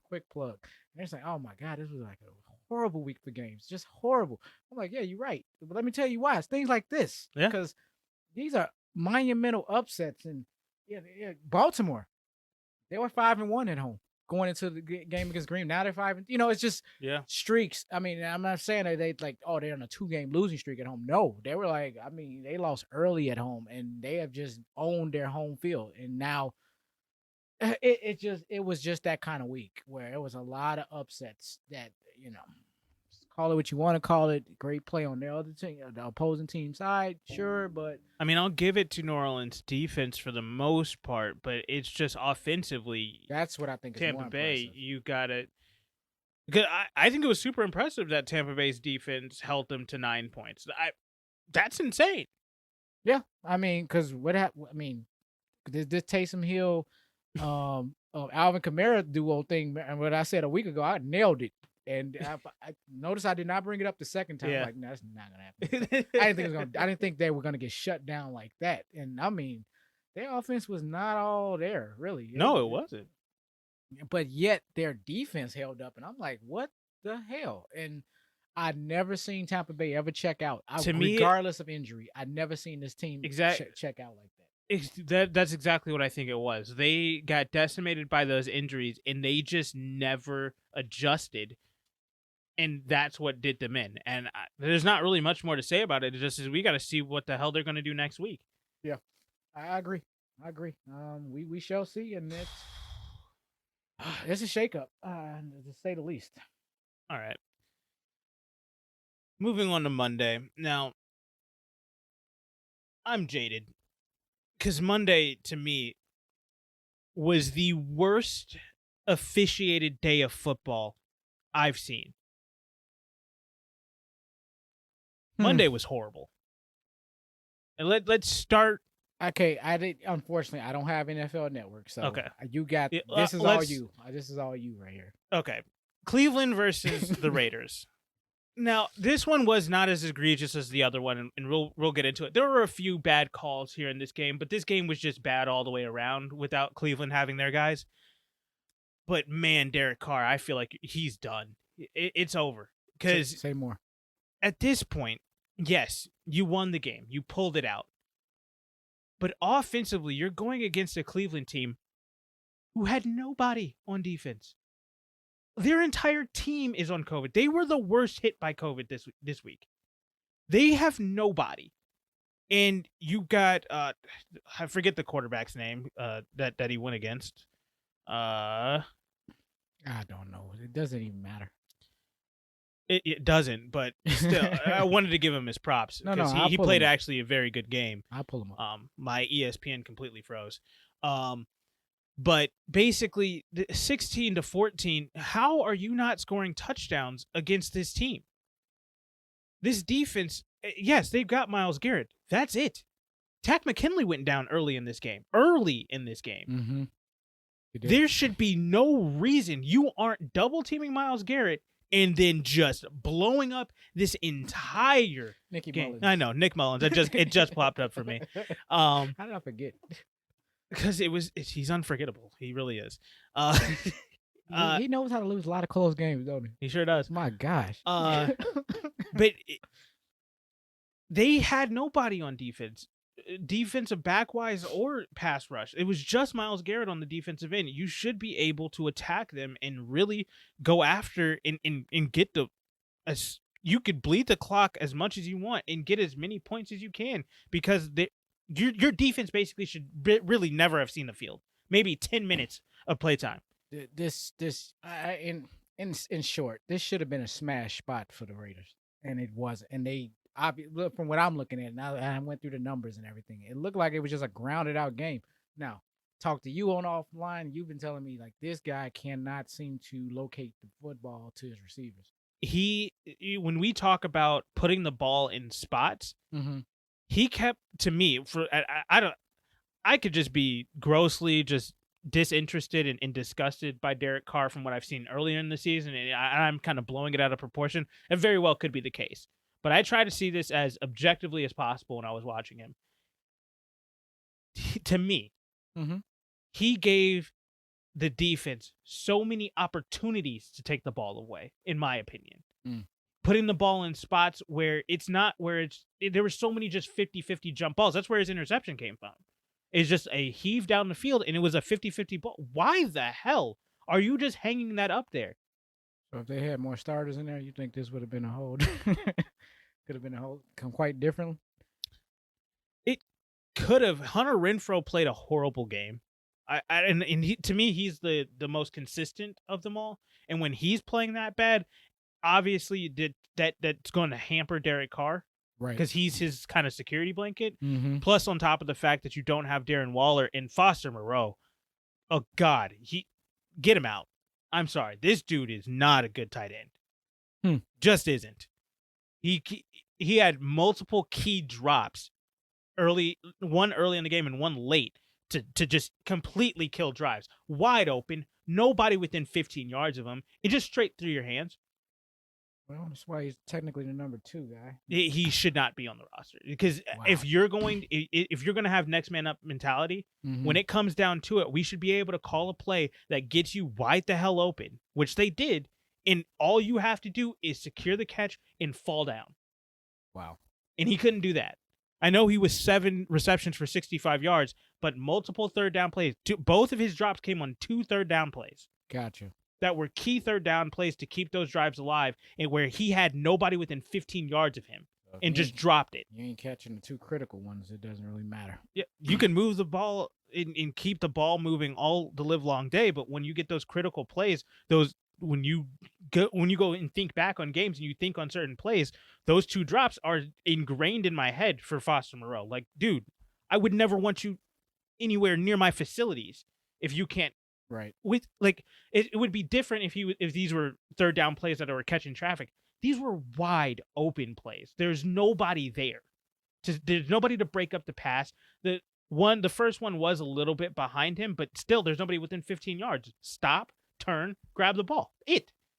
quick plug. And they're saying, oh my God, this was like a horrible week for games. Just horrible. I'm like, yeah, you're right. But let me tell you why. It's things like this. Yeah. Because these are monumental upsets. And Baltimore, they were 5-1 at home going into the game against Green. Now they're 5. It's just streaks. I mean, I'm not saying that they're on a 2-game losing streak at home. No, they were they lost early at home and they have just owned their home field. And now it was just that kind of week where it was a lot of upsets that, call it what you want to call it. Great play on the other team, the opposing team side, sure, but I mean, I'll give it to New Orleans defense for the most part, but it's just offensively. That's what I think. Tampa is Bay, impressive. You got it. Because I think it was super impressive that Tampa Bay's defense held them to 9 points. That's insane. Yeah, I mean, because this Taysom Hill, Alvin Kamara duo thing, and what I said a week ago, I nailed it. And I noticed I did not bring it up the second time. Yeah. Like, no, that's not gonna happen. I didn't think they were gonna get shut down like that. And I mean, their offense was not all there, really. No, it wasn't. But yet their defense held up, and I'm like, what the hell? And I'd never seen Tampa Bay ever check out. Regardless of injury, I'd never seen this team check out like that. That's exactly what I think it was. They got decimated by those injuries, and they just never adjusted and that's what did them in. And there's not really much more to say about it. It just is we got to see what the hell they're going to do next week. Yeah, I agree. We shall see, and it's a shakeup, to say the least. All right. Moving on to Monday. Now, I'm jaded because Monday to me was the worst officiated day of football I've seen. Monday was horrible. And let's start. Okay, unfortunately, I don't have NFL Network, so okay. You got this is all you. This is all you right here. Okay, Cleveland versus the Raiders. Now, this one was not as egregious as the other one, and we'll get into it. There were a few bad calls here in this game, but this game was just bad all the way around without Cleveland having their guys. But man, Derek Carr, I feel like he's done. It's over. Because say more. At this point, yes, you won the game. You pulled it out. But offensively, you're going against a Cleveland team who had nobody on defense. Their entire team is on COVID. They were the worst hit by COVID this week. They have nobody. And you got I forget the quarterback's name that he went against. I don't know. It doesn't even matter. It doesn't, but still, I wanted to give him his props because he played actually a very good game. I'll pull him up. My ESPN completely froze. But basically, 16-14. How are you not scoring touchdowns against this team? This defense, yes, they've got Myles Garrett. That's it. Takk McKinley went down early in this game. Mm-hmm. There should be no reason you aren't double teaming Myles Garrett and then just blowing up this entire game. Mullins. I know, Nick Mullins. It just popped up for me. How did I forget? Because he's unforgettable. He really is. He knows how to lose a lot of close games, don't he? He sure does. My gosh. But they had nobody on defense, defensive back-wise or pass rush. It was just Myles Garrett on the defensive end. You should be able to attack them and really go after and get you could bleed the clock as much as you want and get as many points as you can because your defense basically should really never have seen the field. Maybe 10 minutes of playtime. In short, this should have been a smash spot for the Raiders, and it wasn't. And from what I'm looking at now, I went through the numbers and everything. It looked like it was just a grounded out game. Now, talk to you on offline. You've been telling me like this guy cannot seem to locate the football to his receivers. When we talk about putting the ball in spots, he kept to me for I could just be grossly just disinterested and disgusted by Derek Carr from what I've seen earlier in the season, and I'm kind of blowing it out of proportion. It very well could be the case. But I try to see this as objectively as possible when I was watching him. To me, he gave the defense so many opportunities to take the ball away, in my opinion. Putting the ball in spots where there were so many just 50-50 jump balls. That's where his interception came from. It's just a heave down the field, and it was a 50-50 ball. Why the hell are you just hanging that up there? So if they had more starters in there, you think this would have been a hold? Could have been a hold. Come quite different. It could have. Hunter Renfrow played a horrible game. To me, he's the most consistent of them all. And when he's playing that bad, obviously that's going to hamper Derek Carr. Right. Because he's his kind of security blanket. Plus, on top of the fact that you don't have Darren Waller and Foster Moreau. Oh, God. Get him out. I'm sorry. This dude is not a good tight end. Just isn't. He had multiple key drops one early in the game and one late to just completely kill drives. Wide open, nobody within 15 yards of him. It just straight through your hands. Well, that's why he's technically the number 2 guy. He should not be on the roster because if you're going to have next man up mentality, when it comes down to it, we should be able to call a play that gets you wide the hell open, which they did. And all you have to do is secure the catch and fall down. Wow. And he couldn't do that. I know he was 7 receptions for 65 yards, but multiple third down plays. Both of his drops came on 2 third down plays. Gotcha. that were key third down plays to keep those drives alive, and where he had nobody within 15 yards of him and just dropped it. You ain't catching the two critical ones. It doesn't really matter. Yeah, you can move the ball and keep the ball moving all the live long day, but when you get those critical plays, when you go and think back on games and you think on certain plays, those two drops are ingrained in my head for Foster Moreau. Like, dude, I would never want you anywhere near my facilities if you can't. Right. With like, it would be different if these were third down plays that were catching traffic. These were wide open plays. There's nobody there. There's nobody to break up the pass. The first one was a little bit behind him, but still, there's nobody within 15 yards. Stop, turn, grab the ball.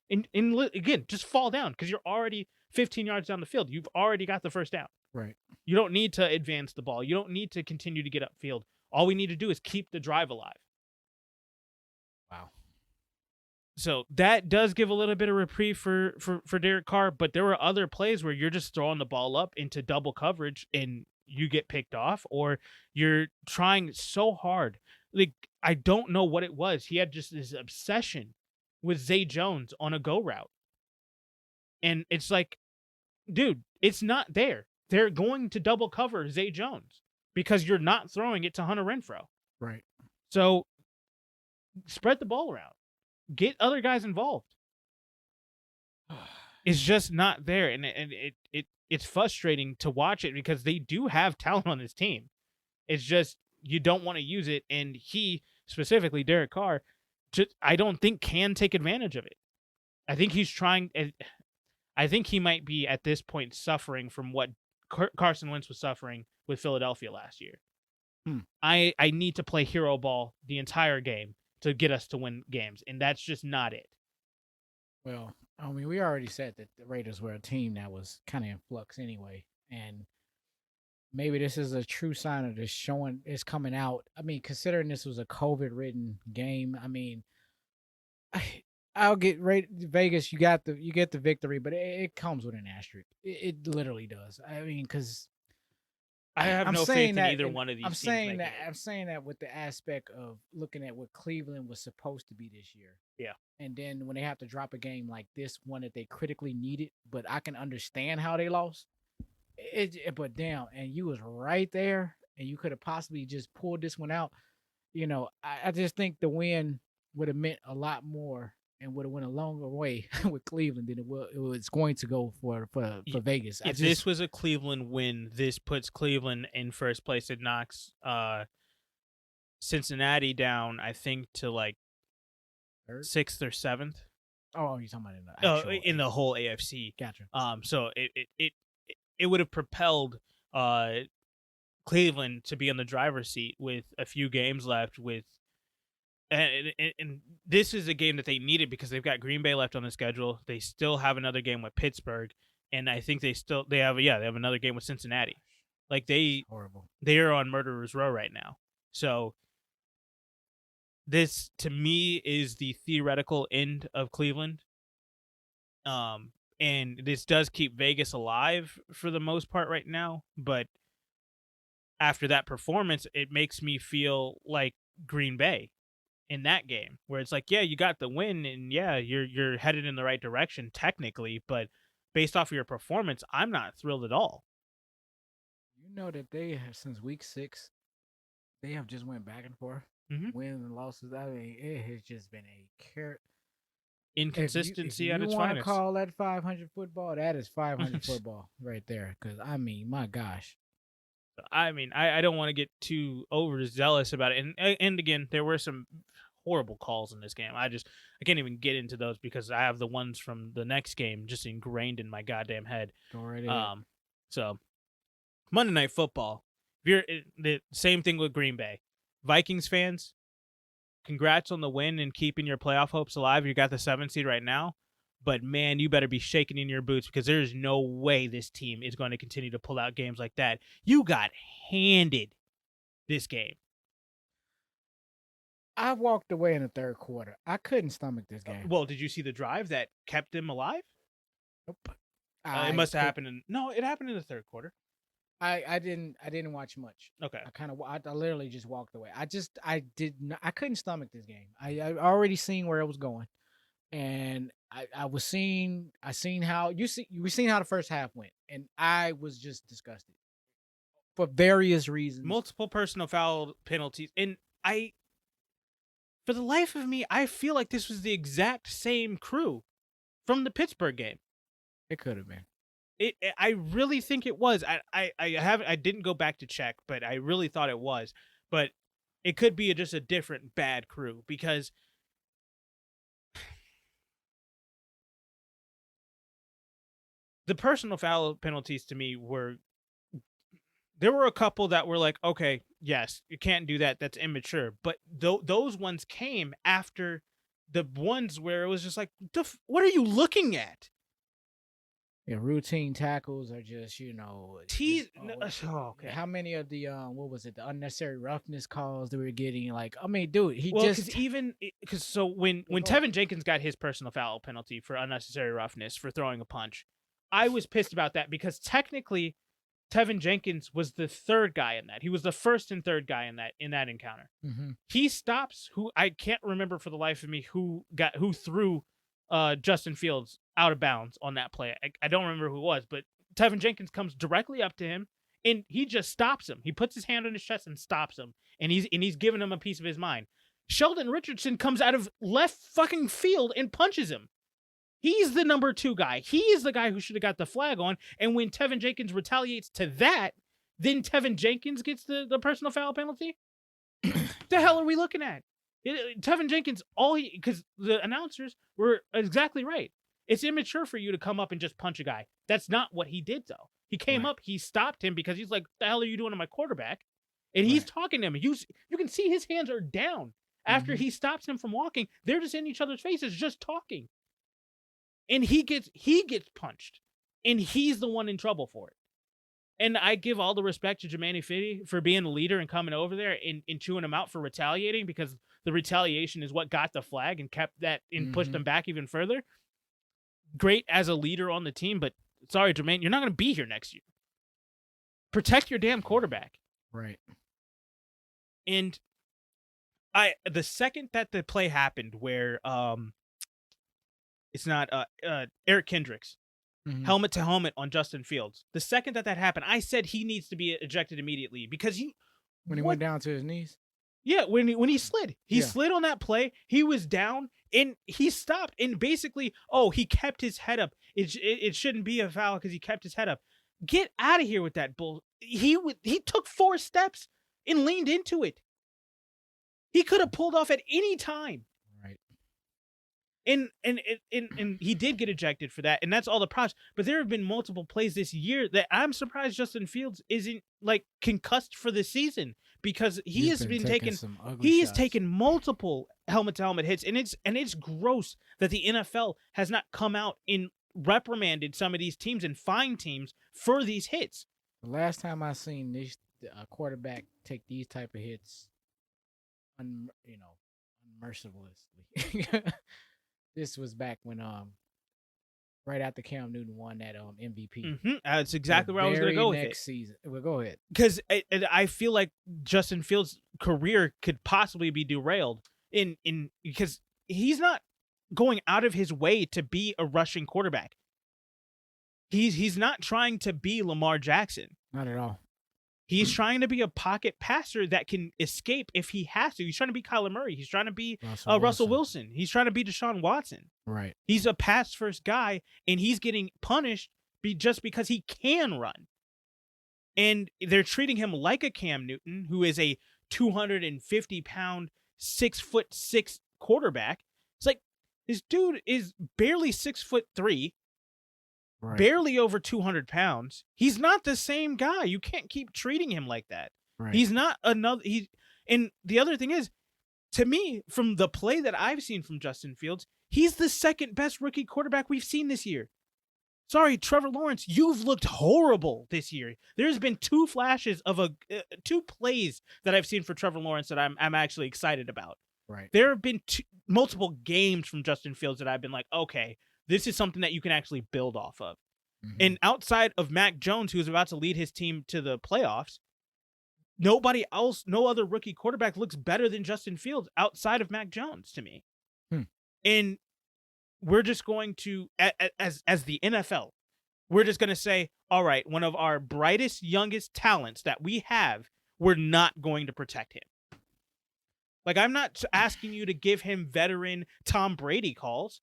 And again, just fall down because you're already 15 yards down the field. You've already got the first down. Right. You don't need to advance the ball. You don't need to continue to get upfield. All we need to do is keep the drive alive. Wow. So that does give a little bit of reprieve for Derek Carr, but there were other plays where you're just throwing the ball up into double coverage and you get picked off, or you're trying so hard. Like, I don't know what it was. He had just this obsession with Zay Jones on a go route. And it's like, dude, it's not there. They're going to double cover Zay Jones because you're not throwing it to Hunter Renfrow. Right. So spread the ball around. Get other guys involved. It's just not there, and it's frustrating to watch it because they do have talent on this team. It's just you don't want to use it, and he, specifically Derek Carr, I don't think can take advantage of it. I think he's trying. I think he might be at this point suffering from what Carson Wentz was suffering with Philadelphia last year. I need to play hero ball the entire game to get us to win games, and that's just not it. Well, I mean, we already said that the Raiders were a team that was kind of in flux anyway, and maybe this is a true sign of this showing it's coming out. I mean, considering this was a COVID-ridden game, I mean, I'll get Vegas. You get the victory, but it comes with an asterisk. It literally does. I mean, because I have no faith in either one of these. I'm saying that with the aspect of looking at what Cleveland was supposed to be this year. Yeah. And then when they have to drop a game like this, one that they critically needed, but I can understand how they lost. But damn, and you was right there, and you could have possibly just pulled this one out. You know, I just think the win would have meant a lot more and would have went a longer way with Cleveland than it was going to go for Vegas. If this was a Cleveland win, this puts Cleveland in first place. It knocks Cincinnati down, I think, to like third? 6th or 7th. Oh, you're talking about in the whole AFC. Gotcha. So it would have propelled Cleveland to be on the driver's seat with a few games left. And this is a game that they needed because they've got Green Bay left on the schedule. They still have another game with Pittsburgh, and I think they have another game with Cincinnati. Like they are on murderer's row right now. So this to me is the theoretical end of Cleveland. And this does keep Vegas alive for the most part right now, but after that performance, it makes me feel like Green Bay in that game, where it's like, yeah, you got the win, and yeah, you're headed in the right direction technically, but based off of your performance, I'm not thrilled at all. You know that they have, since week 6, they have just went back and forth, wins and losses. I mean, it has just been a inconsistency if at its you finest. Want to call that 500 football? That is 500 football right there. Because I mean, my gosh. I mean, I don't want to get too overzealous about it, and again, there were some horrible calls in this game. I can't even get into those because I have the ones from the next game just ingrained in my goddamn head. So Monday Night Football. The same thing with Green Bay. Vikings fans, congrats on the win and keeping your playoff hopes alive. You got the 7th seed right now, but man, you better be shaking in your boots because there's no way this team is going to continue to pull out games like that. You got handed this game. I walked away in the third quarter. I couldn't stomach this game. Well, did you see the drive that kept them alive? Nope. It must have happened it happened in the third quarter. I didn't watch much. Okay. I literally just walked away. I couldn't stomach this game. I already seen where it was going. And I seen how we seen how the first half went, and I was just disgusted for various reasons. Multiple personal foul penalties. And for the life of me, I feel like this was the exact same crew from the Pittsburgh game. It could have been. I really think it was. I didn't go back to check, but I really thought it was. But it could be just a different bad crew, because the personal foul penalties to me there were a couple that were like, okay, yes, you can't do that. That's immature. But those ones came after the ones where it was just like, what are you looking at? Yeah, routine tackles are just, Okay. How many of the what was it, the unnecessary roughness calls that we were getting? Like, I mean, dude, so when Tevin Jenkins got his personal foul penalty for unnecessary roughness for throwing a punch, I was pissed about that, because technically Tevin Jenkins was the third guy in that. He was the first and third guy in that encounter. Mm-hmm. He stops who I can't remember for the life of me who threw Justin Fields out of bounds on that play. I don't remember who it was, but Tevin Jenkins comes directly up to him and he just stops him. He puts his hand on his chest and stops him, and he's giving him a piece of his mind. Sheldon Richardson comes out of left fucking field and punches him. He's the number 2 guy. He is the guy who should have got the flag on. And when Tevin Jenkins retaliates to that, then Tevin Jenkins gets the personal foul penalty? The hell are we looking at? Tevin Jenkins, because the announcers were exactly right. It's immature for you to come up and just punch a guy. That's not what he did, though. He came up, he stopped him because he's like, what the hell are you doing to my quarterback? And he's talking to him. You can see his hands are down. After he stops him from walking, they're just in each other's faces, just talking. And he gets punched, and he's the one in trouble for it. And I give all the respect to Jermaine Fitty for being a leader and coming over there and chewing him out for retaliating, because the retaliation is what got the flag and kept that and pushed them back even further. Great as a leader on the team, but sorry, Jermaine, you're not going to be here next year. Protect your damn quarterback. Right. And the second that the play happened where it's not Eric Kendricks, helmet to helmet on Justin Fields. The second that happened, I said he needs to be ejected immediately, because when he went down to his knees. Yeah, when he slid. He slid on that play. He was down and he stopped, and basically, he kept his head up. It shouldn't be a foul because he kept his head up. Get out of here with that bull. He took 4 steps and leaned into it. He could have pulled off at any time. Right. And he did get ejected for that, and that's all the props. But there have been multiple plays this year that I'm surprised Justin Fields isn't like concussed for the season, because he has been taken multiple helmet to helmet hits, and it's gross that the NFL has not come out and reprimanded some of these teams and fined teams for these hits. The last time I seen this quarterback take these type of hits, unmercifully. This was back when right after Cam Newton won that MVP. That's exactly where I was going to go with it. Next season. Well, go ahead. Because I feel like Justin Fields' career could possibly be derailed because he's not going out of his way to be a rushing quarterback. He's not trying to be Lamar Jackson. Not at all. He's trying to be a pocket passer that can escape if he has to. He's trying to be Kyler Murray. He's trying to be Russell Wilson. He's trying to be Deshaun Watson. Right. He's a pass-first guy, and he's getting punished just because he can run. And they're treating him like a Cam Newton, who is a 250-pound, 6'6" quarterback. It's like, this dude is barely 6'3". Right. Barely over 200 pounds. He's not the same guy. You can't keep treating him like that. Right. He's not another. And the other thing is, to me, from the play that I've seen from Justin Fields, he's the second best rookie quarterback we've seen this year. Sorry, Trevor Lawrence, you've looked horrible this year. There's been 2 flashes of 2 plays that I've seen for Trevor Lawrence that I'm actually excited about. Right. There have been multiple games from Justin Fields that I've been like, okay, this is something that you can actually build off of. And outside of Mac Jones, who's about to lead his team to the playoffs, nobody else, no other rookie quarterback looks better than Justin Fields outside of Mac Jones to me. And we're just going to, as the NFL, we're just going to say, all right, one of our brightest, youngest talents that we have, we're not going to protect him. Like, I'm not asking you to give him veteran Tom Brady calls,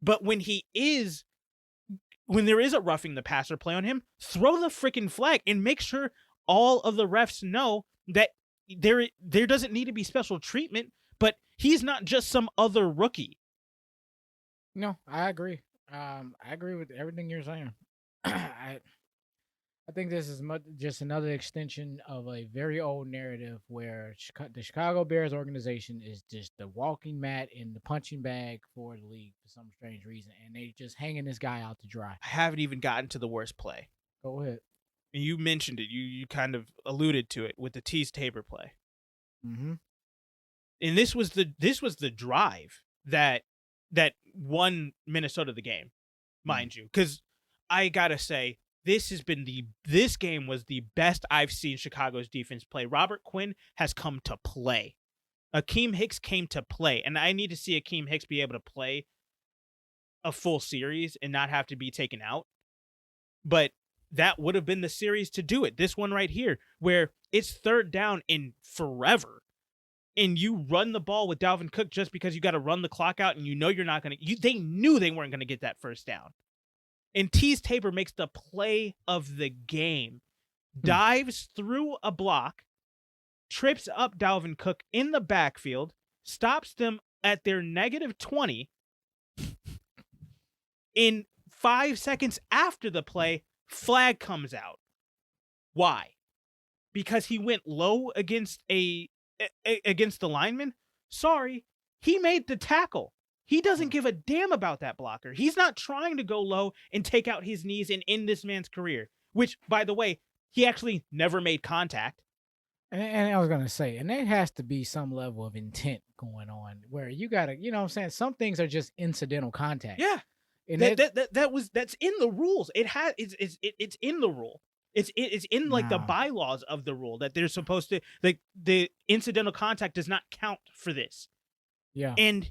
but when there is a roughing the passer play on him, throw the freaking flag and make sure all of the refs know that there doesn't need to be special treatment, but he's not just some other rookie. No, I agree. I agree with everything you're saying. I think this is just another extension of a very old narrative where the Chicago Bears organization is just the walking mat and the punching bag for the league for some strange reason, and they just hanging this guy out to dry. I haven't even gotten to the worst play. Go ahead. You mentioned it. You kind of alluded to it with the Tease Tabor play. Mm-hmm. And this was the drive that won Minnesota the game, mind you, because I gotta say, this game was the best I've seen Chicago's defense play. Robert Quinn has come to play. Akeem Hicks came to play, and I need to see Akeem Hicks be able to play a full series and not have to be taken out. But that would have been the series to do it. This one right here, where it's third down in forever, and you run the ball with Dalvin Cook just because you got to run the clock out, and you know you're not going to. They knew they weren't going to get that first down. And Tease Tabor makes the play of the game, dives through a block, trips up Dalvin Cook in the backfield, stops them at their -20. In 5 seconds after the play, flag comes out. Why? Because he went low against the lineman? Sorry, he made the tackle. He doesn't give a damn about that blocker. He's not trying to go low and take out his knees and end this man's career, which, by the way, he actually never made contact. And I was going to say, and there has to be some level of intent going on where you got to, you know what I'm saying? Some things are just incidental contact. Yeah. And that's in the rules. It's in the rule. It's in like the bylaws of the rule that they're supposed to, like, the incidental contact does not count for this. Yeah. And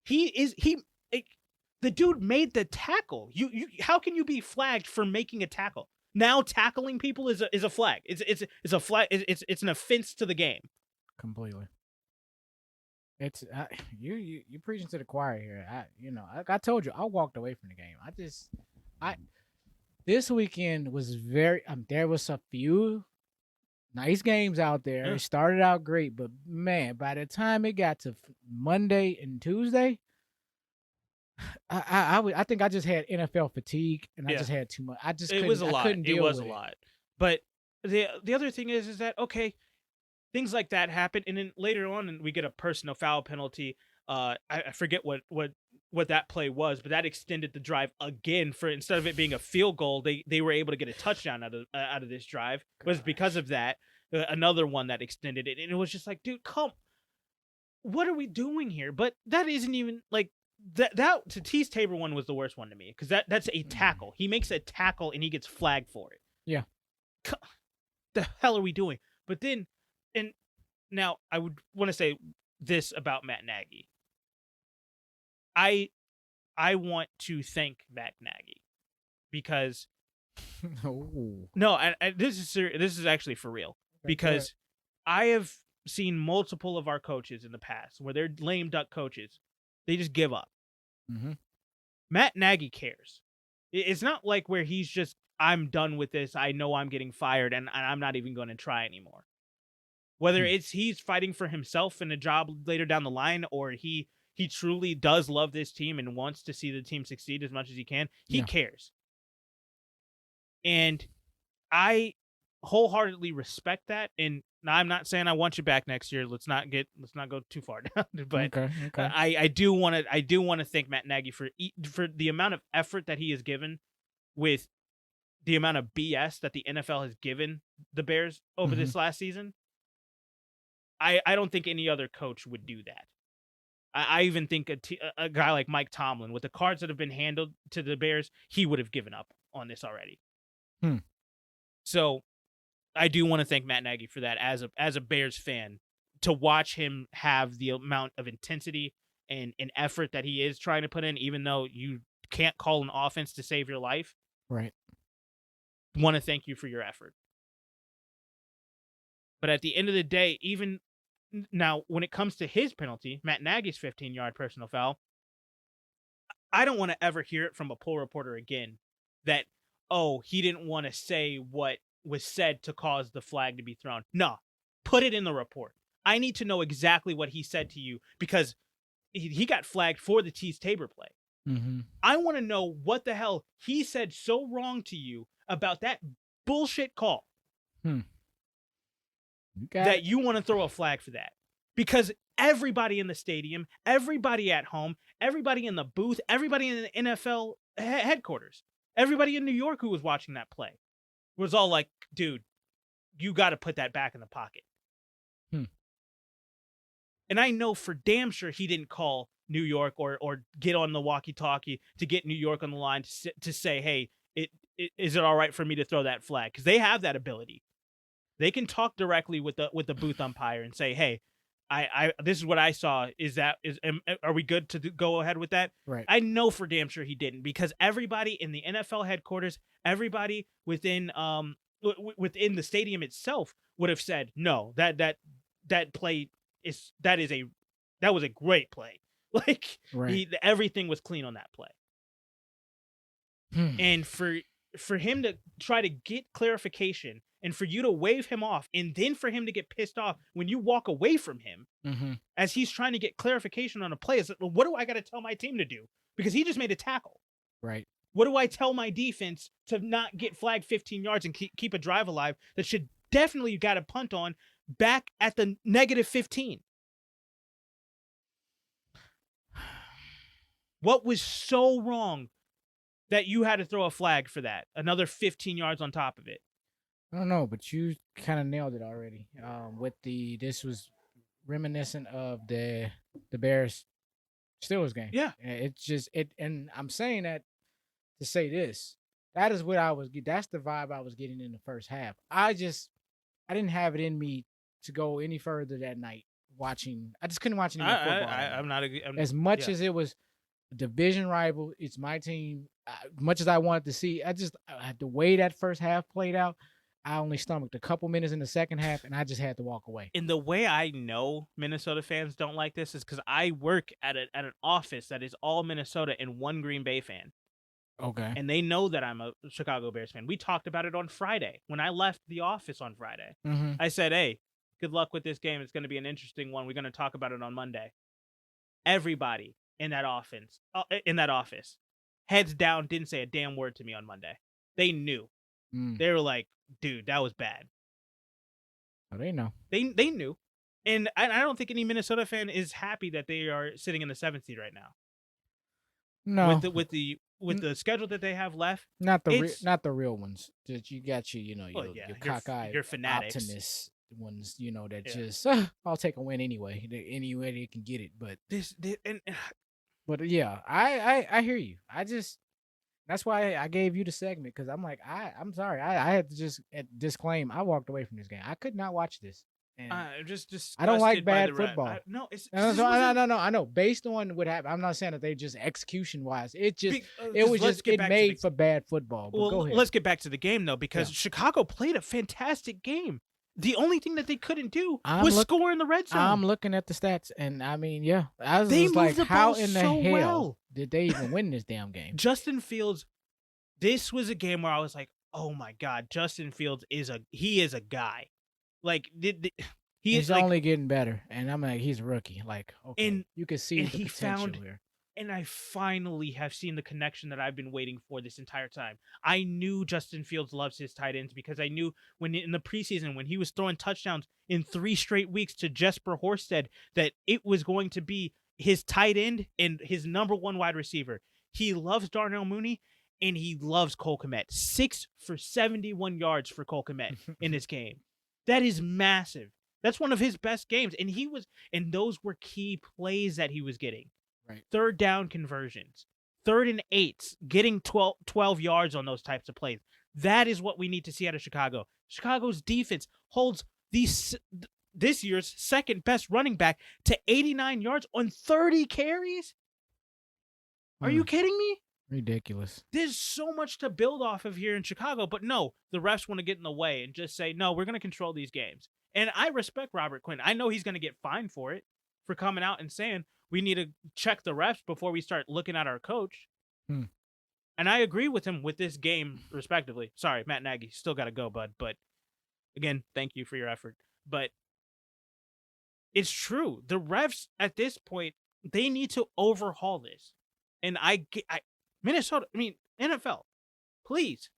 the dude made the tackle. You how can you be flagged for making a tackle? Now tackling people is a flag. It's a flag. It's an offense to the game. Completely. It's you preaching to the choir here. Like I told you, I walked away from the game. This weekend was there was a few nice games out there. Yeah. It started out great, but man, by the time it got to Monday and Tuesday, I think I just had NFL fatigue and I just had too much. It was a lot. It was a lot. But the other thing is that, okay, things like that happen, and then later on, and we get a personal foul penalty. I forget what that play was, but that extended the drive again. For instead of it being a field goal, they were able to get a touchdown out of this drive. It was because of that. Another one that extended it, and it was just like, dude, what are we doing here? But that isn't even like that. Tease Tabor one was the worst one to me because that's a tackle. He makes a tackle and he gets flagged for it. Yeah, the hell are we doing? But then, and now I would want to say this about Matt Nagy. I want to thank Matt Nagy because this is serious. This is actually for real, because I have seen multiple of our coaches in the past where they're lame duck coaches. They just give up. Mm-hmm. Matt Nagy cares. It's not like where he's just, I'm done with this. I know I'm getting fired and I'm not even going to try anymore. Whether it's he's fighting for himself in a job later down the line, or he truly does love this team and wants to see the team succeed as much as he can, he cares. And I wholeheartedly respect that. And I'm not saying I want you back next year. Let's not go too far down. But okay. I do want to thank Matt Nagy for the amount of effort that he has given with the amount of BS that the NFL has given the Bears over this last season. I don't think any other coach would do that. I even think a guy like Mike Tomlin, with the cards that have been handled to the Bears, he would have given up on this already. So I do want to thank Matt Nagy for that as a Bears fan, to watch him have the amount of intensity and effort that he is trying to put in, even though you can't call an offense to save your life. Right. Want to thank you for your effort. But at the end of the day, even now, when it comes to his penalty, Matt Nagy's 15-yard personal foul, I don't want to ever hear it from a poll reporter again that, oh, he didn't want to say what was said to cause the flag to be thrown. No, put it in the report. I need to know exactly what he said to you because he got flagged for the Tease Tabor play. Mm-hmm. I want to know what the hell he said so wrong to you about that bullshit call that you want to throw a flag for that. Because everybody in the stadium, everybody at home, everybody in the booth, everybody in the NFL headquarters, everybody in New York who was watching that play was all like, dude, you got to put that back in the pocket. And I know for damn sure he didn't call New York or get on the walkie-talkie to get New York on the line to say, hey, is it all right for me to throw that flag? Because they have that ability. They can talk directly with the booth umpire and say, hey, I this is what I saw. Are we good to go ahead with that? Right. I know for damn sure he didn't, because everybody in the NFL headquarters, everybody within the stadium itself would have said, no, that play that was a great play. Like, right. Everything was clean on that play. And for him to try to get clarification and for you to wave him off and then for him to get pissed off when you walk away from him as he's trying to get clarification on a play, is what do I got to tell my team to do? Because he just made a tackle. Right. What do I tell my defense to not get flagged 15 yards and keep a drive alive that should definitely got a punt on back at the -15? What was so wrong that you had to throw a flag for that? Another 15 yards on top of it. I don't know, but you kind of nailed it already. This was reminiscent of the Bears Steelers game. Yeah. And I'm saying that to say this. That is what that's the vibe I was getting in the first half. I didn't have it in me to go any further that night watching. I just couldn't watch any more football. I'm not as much as it was a division rival. It's my team. Much as I wanted to see, the way that first half played out, I only stomached a couple minutes in the second half, and I just had to walk away. And the way I know Minnesota fans don't like this is because I work at an office that is all Minnesota and one Green Bay fan. Okay. And they know that I'm a Chicago Bears fan. We talked about it on Friday when I left the office on Friday. I said, hey, good luck with this game. It's going to be an interesting one. We're going to talk about it on Monday. Everybody in that office, heads down, didn't say a damn word to me on Monday. They knew. They were like, dude, that was bad. Oh, they know. They knew. And I don't think any Minnesota fan is happy that they are sitting in the 7th seed right now. No. With the schedule that they have left. Not the real ones. That you got your cockeyed, your fanatics. Optimist ones, that just I'll take a win anyway. Any way they can get it. But but yeah, I hear you. That's why I gave you the segment, because I'm like, I'm sorry. I had to just disclaim, I walked away from this game. I could not watch this. And just I don't like bad football. No, I know. Based on what happened, I'm not saying that they just execution wise. It made for bad football. But go ahead. Let's get back to the game though, because Chicago played a fantastic game. The only thing that they couldn't do was score in the red zone. I'm looking at the stats, and I mean, I was just like, how in the hell did they even win this damn game? Justin Fields, this was a game where I was like, oh my God, Justin Fields is a guy. Like, he's only getting better, and I'm like, he's a rookie. Like, okay, and you can see the potential here. And I finally have seen the connection that I've been waiting for this entire time. I knew Justin Fields loves his tight ends because I knew when in the preseason, when he was throwing touchdowns in 3 straight weeks to Jesper Horsted, that it was going to be his tight end and his number 1 wide receiver. He loves Darnell Mooney, and he loves Cole Kmet. 6 for 71 yards for Cole Kmet in this game. That is massive. That's one of his best games. And those were key plays that he was getting. Right. 3rd down conversions, 3rd and 8s, getting 12 yards on those types of plays. That is what we need to see out of Chicago. Chicago's defense holds this year's second best running back to 89 yards on 30 carries. Are you kidding me? Ridiculous. There's so much to build off of here in Chicago, but no, the refs want to get in the way and just say, no, we're going to control these games. And I respect Robert Quinn. I know he's going to get fined for it, for coming out and saying we need to check the refs before we start looking at our coach. And I agree with him with this game, respectively. Sorry, Matt Nagy, still got to go, bud. But again, thank you for your effort. But it's true. The refs at this point, they need to overhaul this. And Minnesota, NFL, please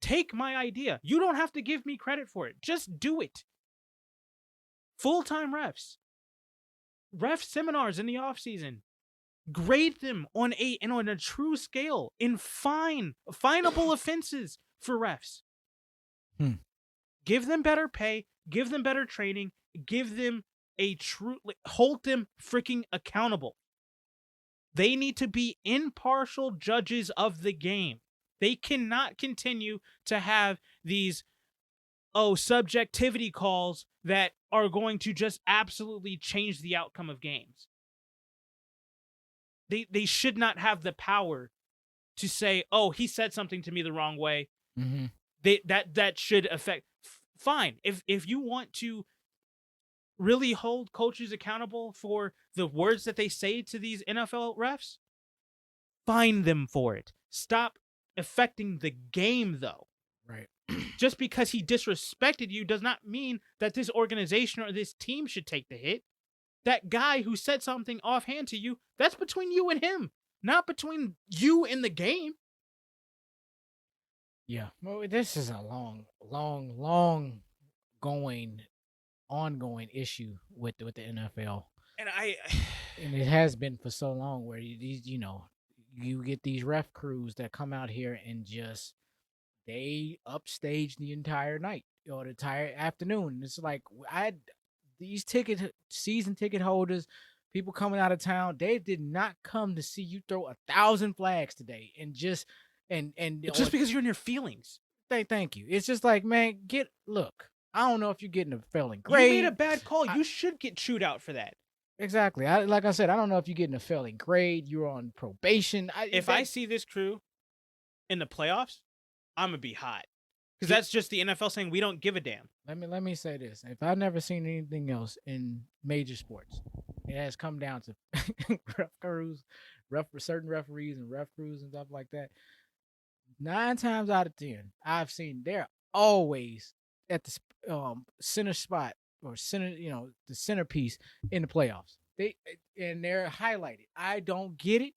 take my idea. You don't have to give me credit for it. Just do it. Full-time refs. Ref seminars in the offseason. Grade them on a true scale in finable offenses for refs. Give them better pay, give them better training, give them hold them freaking accountable. They need to be impartial judges of the game. They cannot continue to have these subjectivity calls that are going to just absolutely change the outcome of games. They should not have the power to say, oh, he said something to me the wrong way. That should affect. Fine. If you want to really hold coaches accountable for the words that they say to these NFL refs, fine them for it. Stop affecting the game, though. Right. Just because he disrespected you does not mean that this organization or this team should take the hit. That guy who said something offhand to you, that's between you and him, not between you and the game. Yeah. Well, this is a long ongoing issue with the NFL. And it has been for so long where you get these ref crews that come out here and just they upstage the entire night or the entire afternoon. It's like these season ticket holders, people coming out of town, they did not come to see you throw 1,000 flags today and just because you're in your feelings. Thank you. It's just like, man, look. I don't know if you're getting a failing grade. You made a bad call. You should get chewed out for that. Exactly. Like I said, I don't know if you're getting a failing grade. You're on probation. If I see this crew in the playoffs, I'm gonna be hot. Because that's just the NFL saying we don't give a damn. Let me say this. If I've never seen anything else in major sports, it has come down to ref crews, certain referees and ref crews and stuff like that. 9 times out of 10, I've seen they're always at the center spot or center, the centerpiece in the playoffs. They're highlighted. I don't get it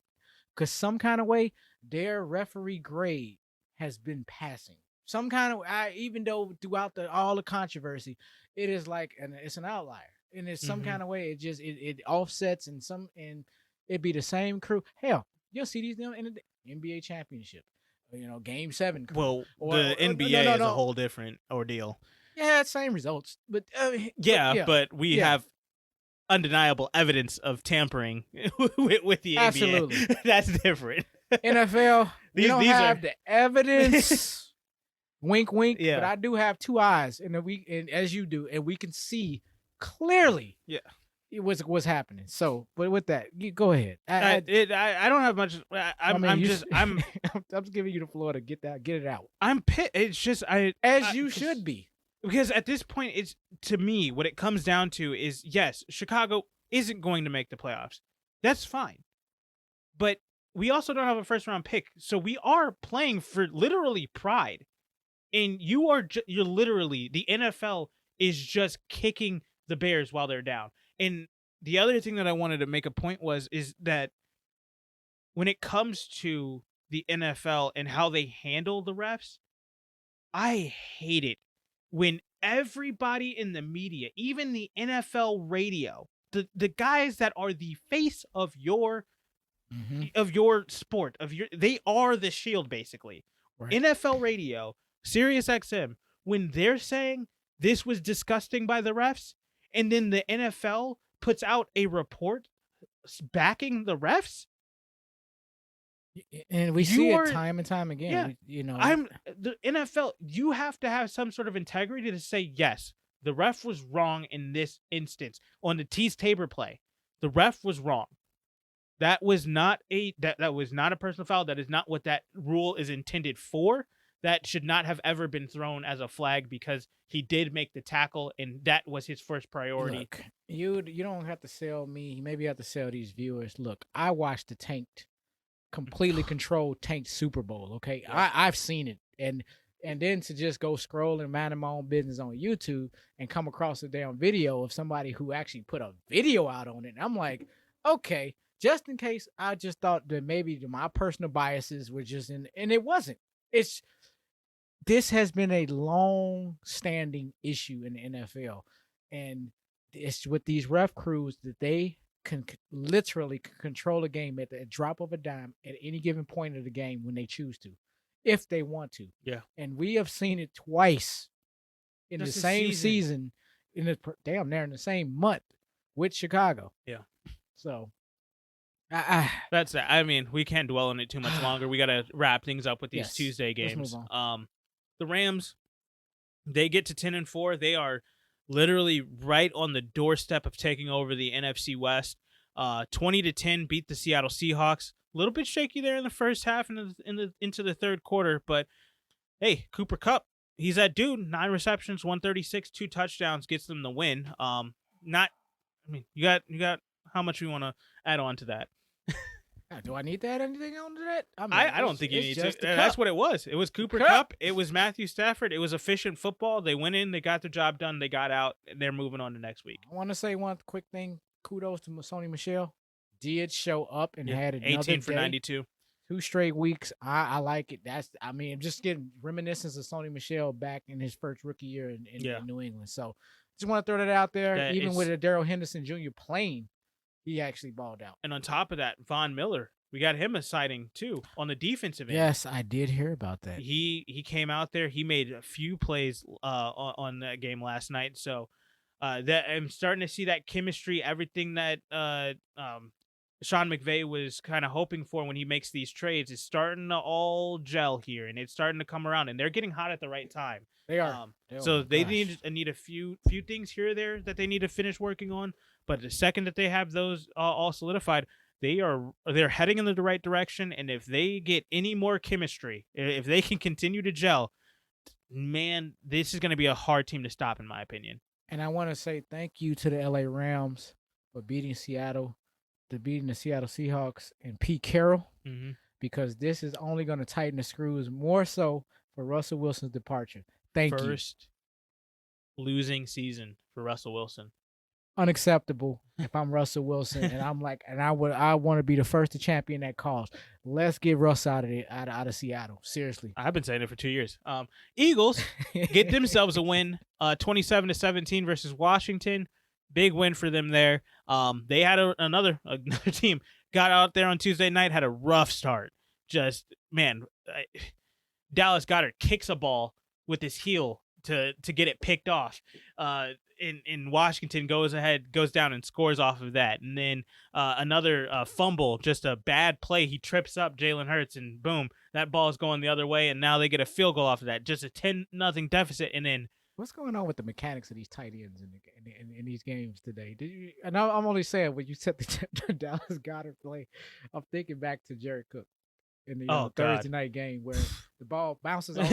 because some kind of way their referee grade has been passing. Some kind of even though throughout all the controversy, it is like it's an outlier, and it's some kind of way it offsets and it'd be the same crew. Hell, you'll see these in the NBA championship, Game 7. Crew. Well, the NBA is a whole different ordeal. Yeah, same results, but but we have undeniable evidence of tampering with the Absolutely. NBA. That's different. NFL, we don't have the evidence. Wink, wink. Yeah. But I do have 2 eyes, and as you do, and we can see clearly. Yeah, what's happening. So, but with that, go ahead. I don't have much. I'm just giving you the floor to get it out. I'm pissed. It's just you should be. Because at this point, it's to me what it comes down to is yes, Chicago isn't going to make the playoffs. That's fine, but we also don't have a first round pick, so we are playing for literally pride. And you're literally the NFL is just kicking the Bears while they're down. And the other thing that I wanted to make a point is that when it comes to the NFL and how they handle the refs, I hate it when everybody in the media, even the NFL radio, the guys that are the face of your sport, they are the shield basically. Right. NFL radio, Sirius XM, when they're saying this was disgusting by the refs, and then the NFL puts out a report backing the refs, and we see it time and time again. Yeah, the NFL. You have to have some sort of integrity to say yes. The ref was wrong in this instance on the Tease Tabor play. The ref was wrong. That was not a personal foul. That is not what that rule is intended for. That should not have ever been thrown as a flag because he did make the tackle and that was his first priority. Look, you don't have to sell me. Maybe you have to sell these viewers. Look, I watched the completely controlled tanked Super Bowl. Okay, Yeah. I've seen it, and then to just go scroll and minding my own business on YouTube and come across a damn video of somebody who actually put a video out on it. And I'm like, okay, just in case, I just thought that maybe my personal biases were just in, and it wasn't. This has been a long-standing issue in the NFL, and it's with these ref crews that they can literally control a game at the drop of a dime at any given point of the game when they choose to, if they want to. Yeah. And we have seen it twice in Just the a same season, in the damn near in the same month with Chicago. Yeah. So that's that. I mean, we can't dwell on it too much longer. We got to wrap things up with these Yes. Tuesday Let's games. move on. The Rams, they get to 10-4. They are literally right on the doorstep of taking over the NFC West. 20-10 beat the Seattle Seahawks. A little bit shaky there in the first half and into the third quarter, but hey, Cooper Kupp, he's that dude. 9 receptions, 136, 2 touchdowns, gets them the win. You got how much we want to add on to that? Do I need to add anything on to that? I mean, I don't think you need to. to. That's what it was. It was Cooper Kupp. Kupp. It was Matthew Stafford. It was efficient football. They went in, they got their job done, they got out, and they're moving on to next week. I want to say one quick thing. Kudos to Sony Michel. Did show up and had another 18 for day. 92. 2 straight weeks. I like it. I'm just getting reminiscence of Sony Michel back in his first rookie year in New England. So just want to throw that out there. Even with a Darrell Henderson Jr. playing, he actually balled out. And on top of that, Von Miller, we got him a sighting too on the defensive end. Yes, I did hear about that. He came out there. He made a few plays on that game last night. So that I'm starting to see that chemistry, everything that Sean McVay was kind of hoping for when he makes these trades is starting to all gel here, and it's starting to come around, and they're getting hot at the right time. They are. So they need a few things here or there that they need to finish working on. But the second that they have those all solidified, they're heading in the right direction. And if they get any more chemistry, if they can continue to gel, man, this is going to be a hard team to stop, in my opinion. And I want to say thank you to the LA Rams for beating Seattle, beating the Seattle Seahawks and Pete Carroll, because this is only going to tighten the screws more so for Russell Wilson's departure. Thank you. First losing season for Russell Wilson. Unacceptable if I'm Russell Wilson, and I'm like, and I want to be the first to champion that cause. Let's get Russ out of Seattle. Seriously, I've been saying it for 2 years. Eagles get themselves a win, 27-17 versus Washington. Big win for them there. They had another team got out there on Tuesday night, had a rough start. Just man, Dallas Goedert kicks a ball with his heel to get it picked off. In Washington goes down and scores off of that. And then another fumble, just a bad play. He trips up Jalen Hurts and boom, that ball is going the other way. And now they get a field goal off of that. Just a 10-0 deficit. And then what's going on with the mechanics of these tight ends in these games today? And I'm only saying when you set the Dallas Goedert play, I'm thinking back to Jared Cook in the Thursday night game where the ball bounces off.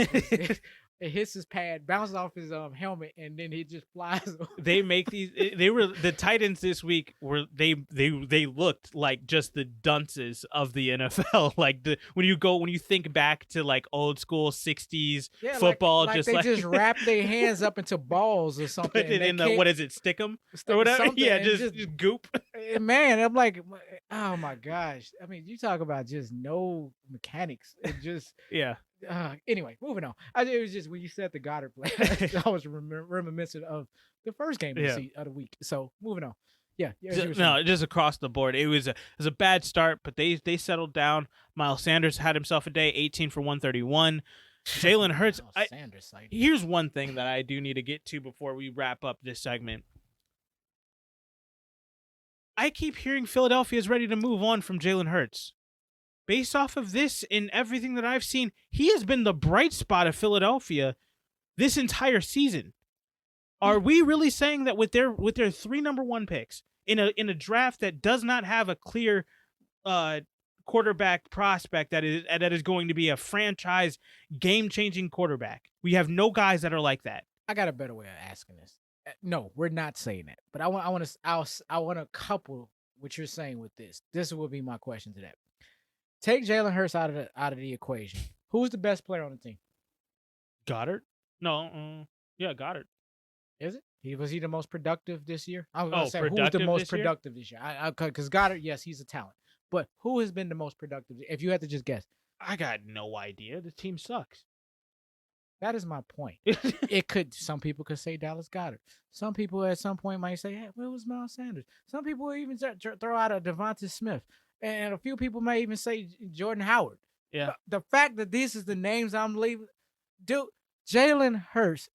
It hits his pad, bounces off his helmet, and then he just flies over. They make these. They were the Titans this week. They looked like just the dunces of the NFL. Like when you think back to like old school '60s football, like just they like just wrap their hands up into balls or something. Put it in the what is it? Stick 'em or whatever. Yeah, just goop. Man, I'm like, oh my gosh. I mean, you talk about just no mechanics. It just yeah. Anyway, moving on. It was just when you said the Goddard play, I was reminiscent of the first game of the week. So moving on. Yeah. Just across the board. It was a bad start, but they settled down. Miles Sanders had himself a day, 18 for 131. Jalen Hurts. Here's one thing that I do need to get to before we wrap up this segment. I keep hearing Philadelphia is ready to move on from Jalen Hurts. Based off of this and everything that I've seen, he has been the bright spot of Philadelphia this entire season. Are we really saying that with their 3 number 1 picks in a draft that does not have a clear quarterback prospect that is going to be a franchise game-changing quarterback? We have no guys that are like that. I got a better way of asking this. No, we're not saying that. But I want to couple what you're saying with this. This will be my question to that. Take Jalen Hurts out of the equation. Who's the best player on the team? Goddard? No, yeah, Goddard. Is it? Was he the most productive this year? I was Oh, going to say who's the productive most this year? productive this year? Because Goddard, yes, he's a talent. But who has been the most productive? If you had to just guess. I got no idea. The team sucks. That is my point. Some people could say Dallas Goedert. Some people at some point might say, hey, where was Miles Sanders? Some people even throw out a Devonta Smith. And a few people may even say Jordan Howard. Yeah. The fact that this is the names I'm leaving, dude, Jalen Hurts,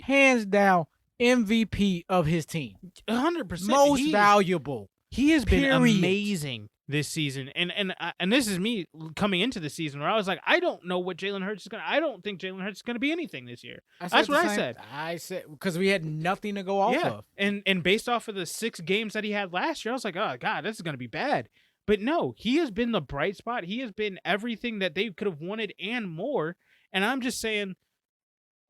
hands down, MVP of his team. 100%. Most valuable. He has been Period. amazing this season. And this is me coming into the season where I was like, I don't know what Jalen Hurts is going to – I don't think Jalen Hurts is going to be anything this year. That's what I said. I said because we had nothing to go off of. And based off of the 6 games that he had last year, I was like, oh, God, this is going to be bad. But no, he has been the bright spot. He has been everything that they could have wanted and more. And I'm just saying,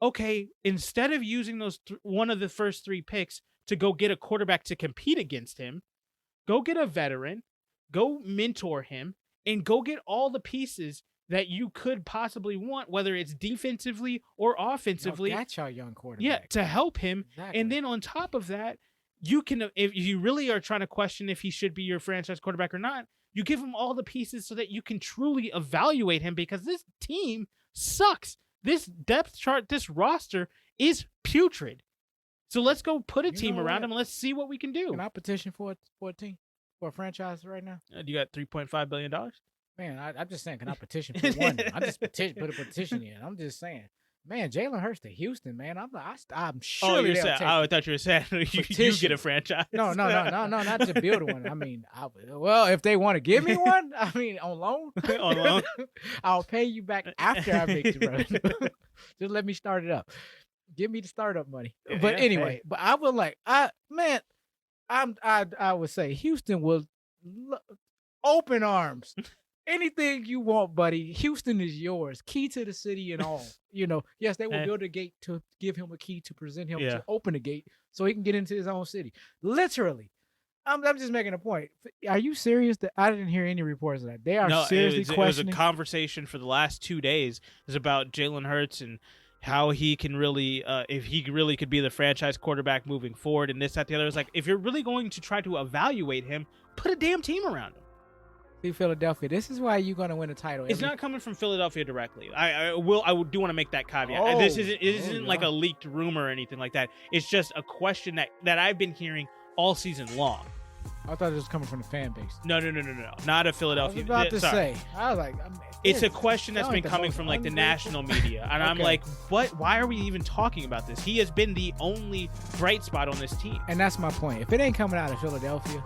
okay, instead of using those one of the first 3 picks to go get a quarterback to compete against him, go get a veteran, go mentor him, and go get all the pieces that you could possibly want, whether it's defensively or offensively. No, that's your young quarterback. Yeah, to help him. Exactly. And then on top of that, you can, if you really are trying to question if he should be your franchise quarterback or not, you give him all the pieces so that you can truly evaluate him, because this team sucks. This depth chart, this roster is putrid. So let's go put a team around him and let's see what we can do. Can I petition for a team, for a franchise right now? You got $3.5 billion? Man, I'm just saying, can I petition for one? I just put a petition in. I'm just saying. Man, Jalen Hurst to Houston, man. I'm sure. Oh, I thought you were saying you get a franchise. No, not to build one. I mean, if they want to give me one, I mean, on loan. On loan. I'll pay you back after I make the run. Just let me start it up. Give me the startup money. But anyway, but I would I would say Houston will open arms. Anything you want, buddy. Houston is yours. Key to the city and all. Yes, they will build a gate to give him a key to present him to open the gate so he can get into his own city. Literally. I'm just making a point. Are you serious? That I didn't hear any reports of that. They are seriously questioning. It was a conversation for the last 2 days. It was about Jalen Hurts and how he can really, if he really could be the franchise quarterback moving forward, and this, that, the other. It's like, if you're really going to try to evaluate him, put a damn team around him. See, Philadelphia, this is why you're going to win a title. It's not coming from Philadelphia directly. I do want to make that caveat. This isn't like a leaked rumor or anything like that. It's just a question that I've been hearing all season long. I thought it was coming from the fan base. No. Not a Philadelphia. I was about to say. I was like, it's a question that's been coming from like the national media. And I'm like, what? Why are we even talking about this? He has been the only bright spot on this team. And that's my point. If it ain't coming out of Philadelphia,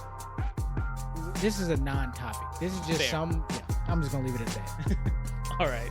this is a non-topic. This is just I'm just going to leave it at that. All right.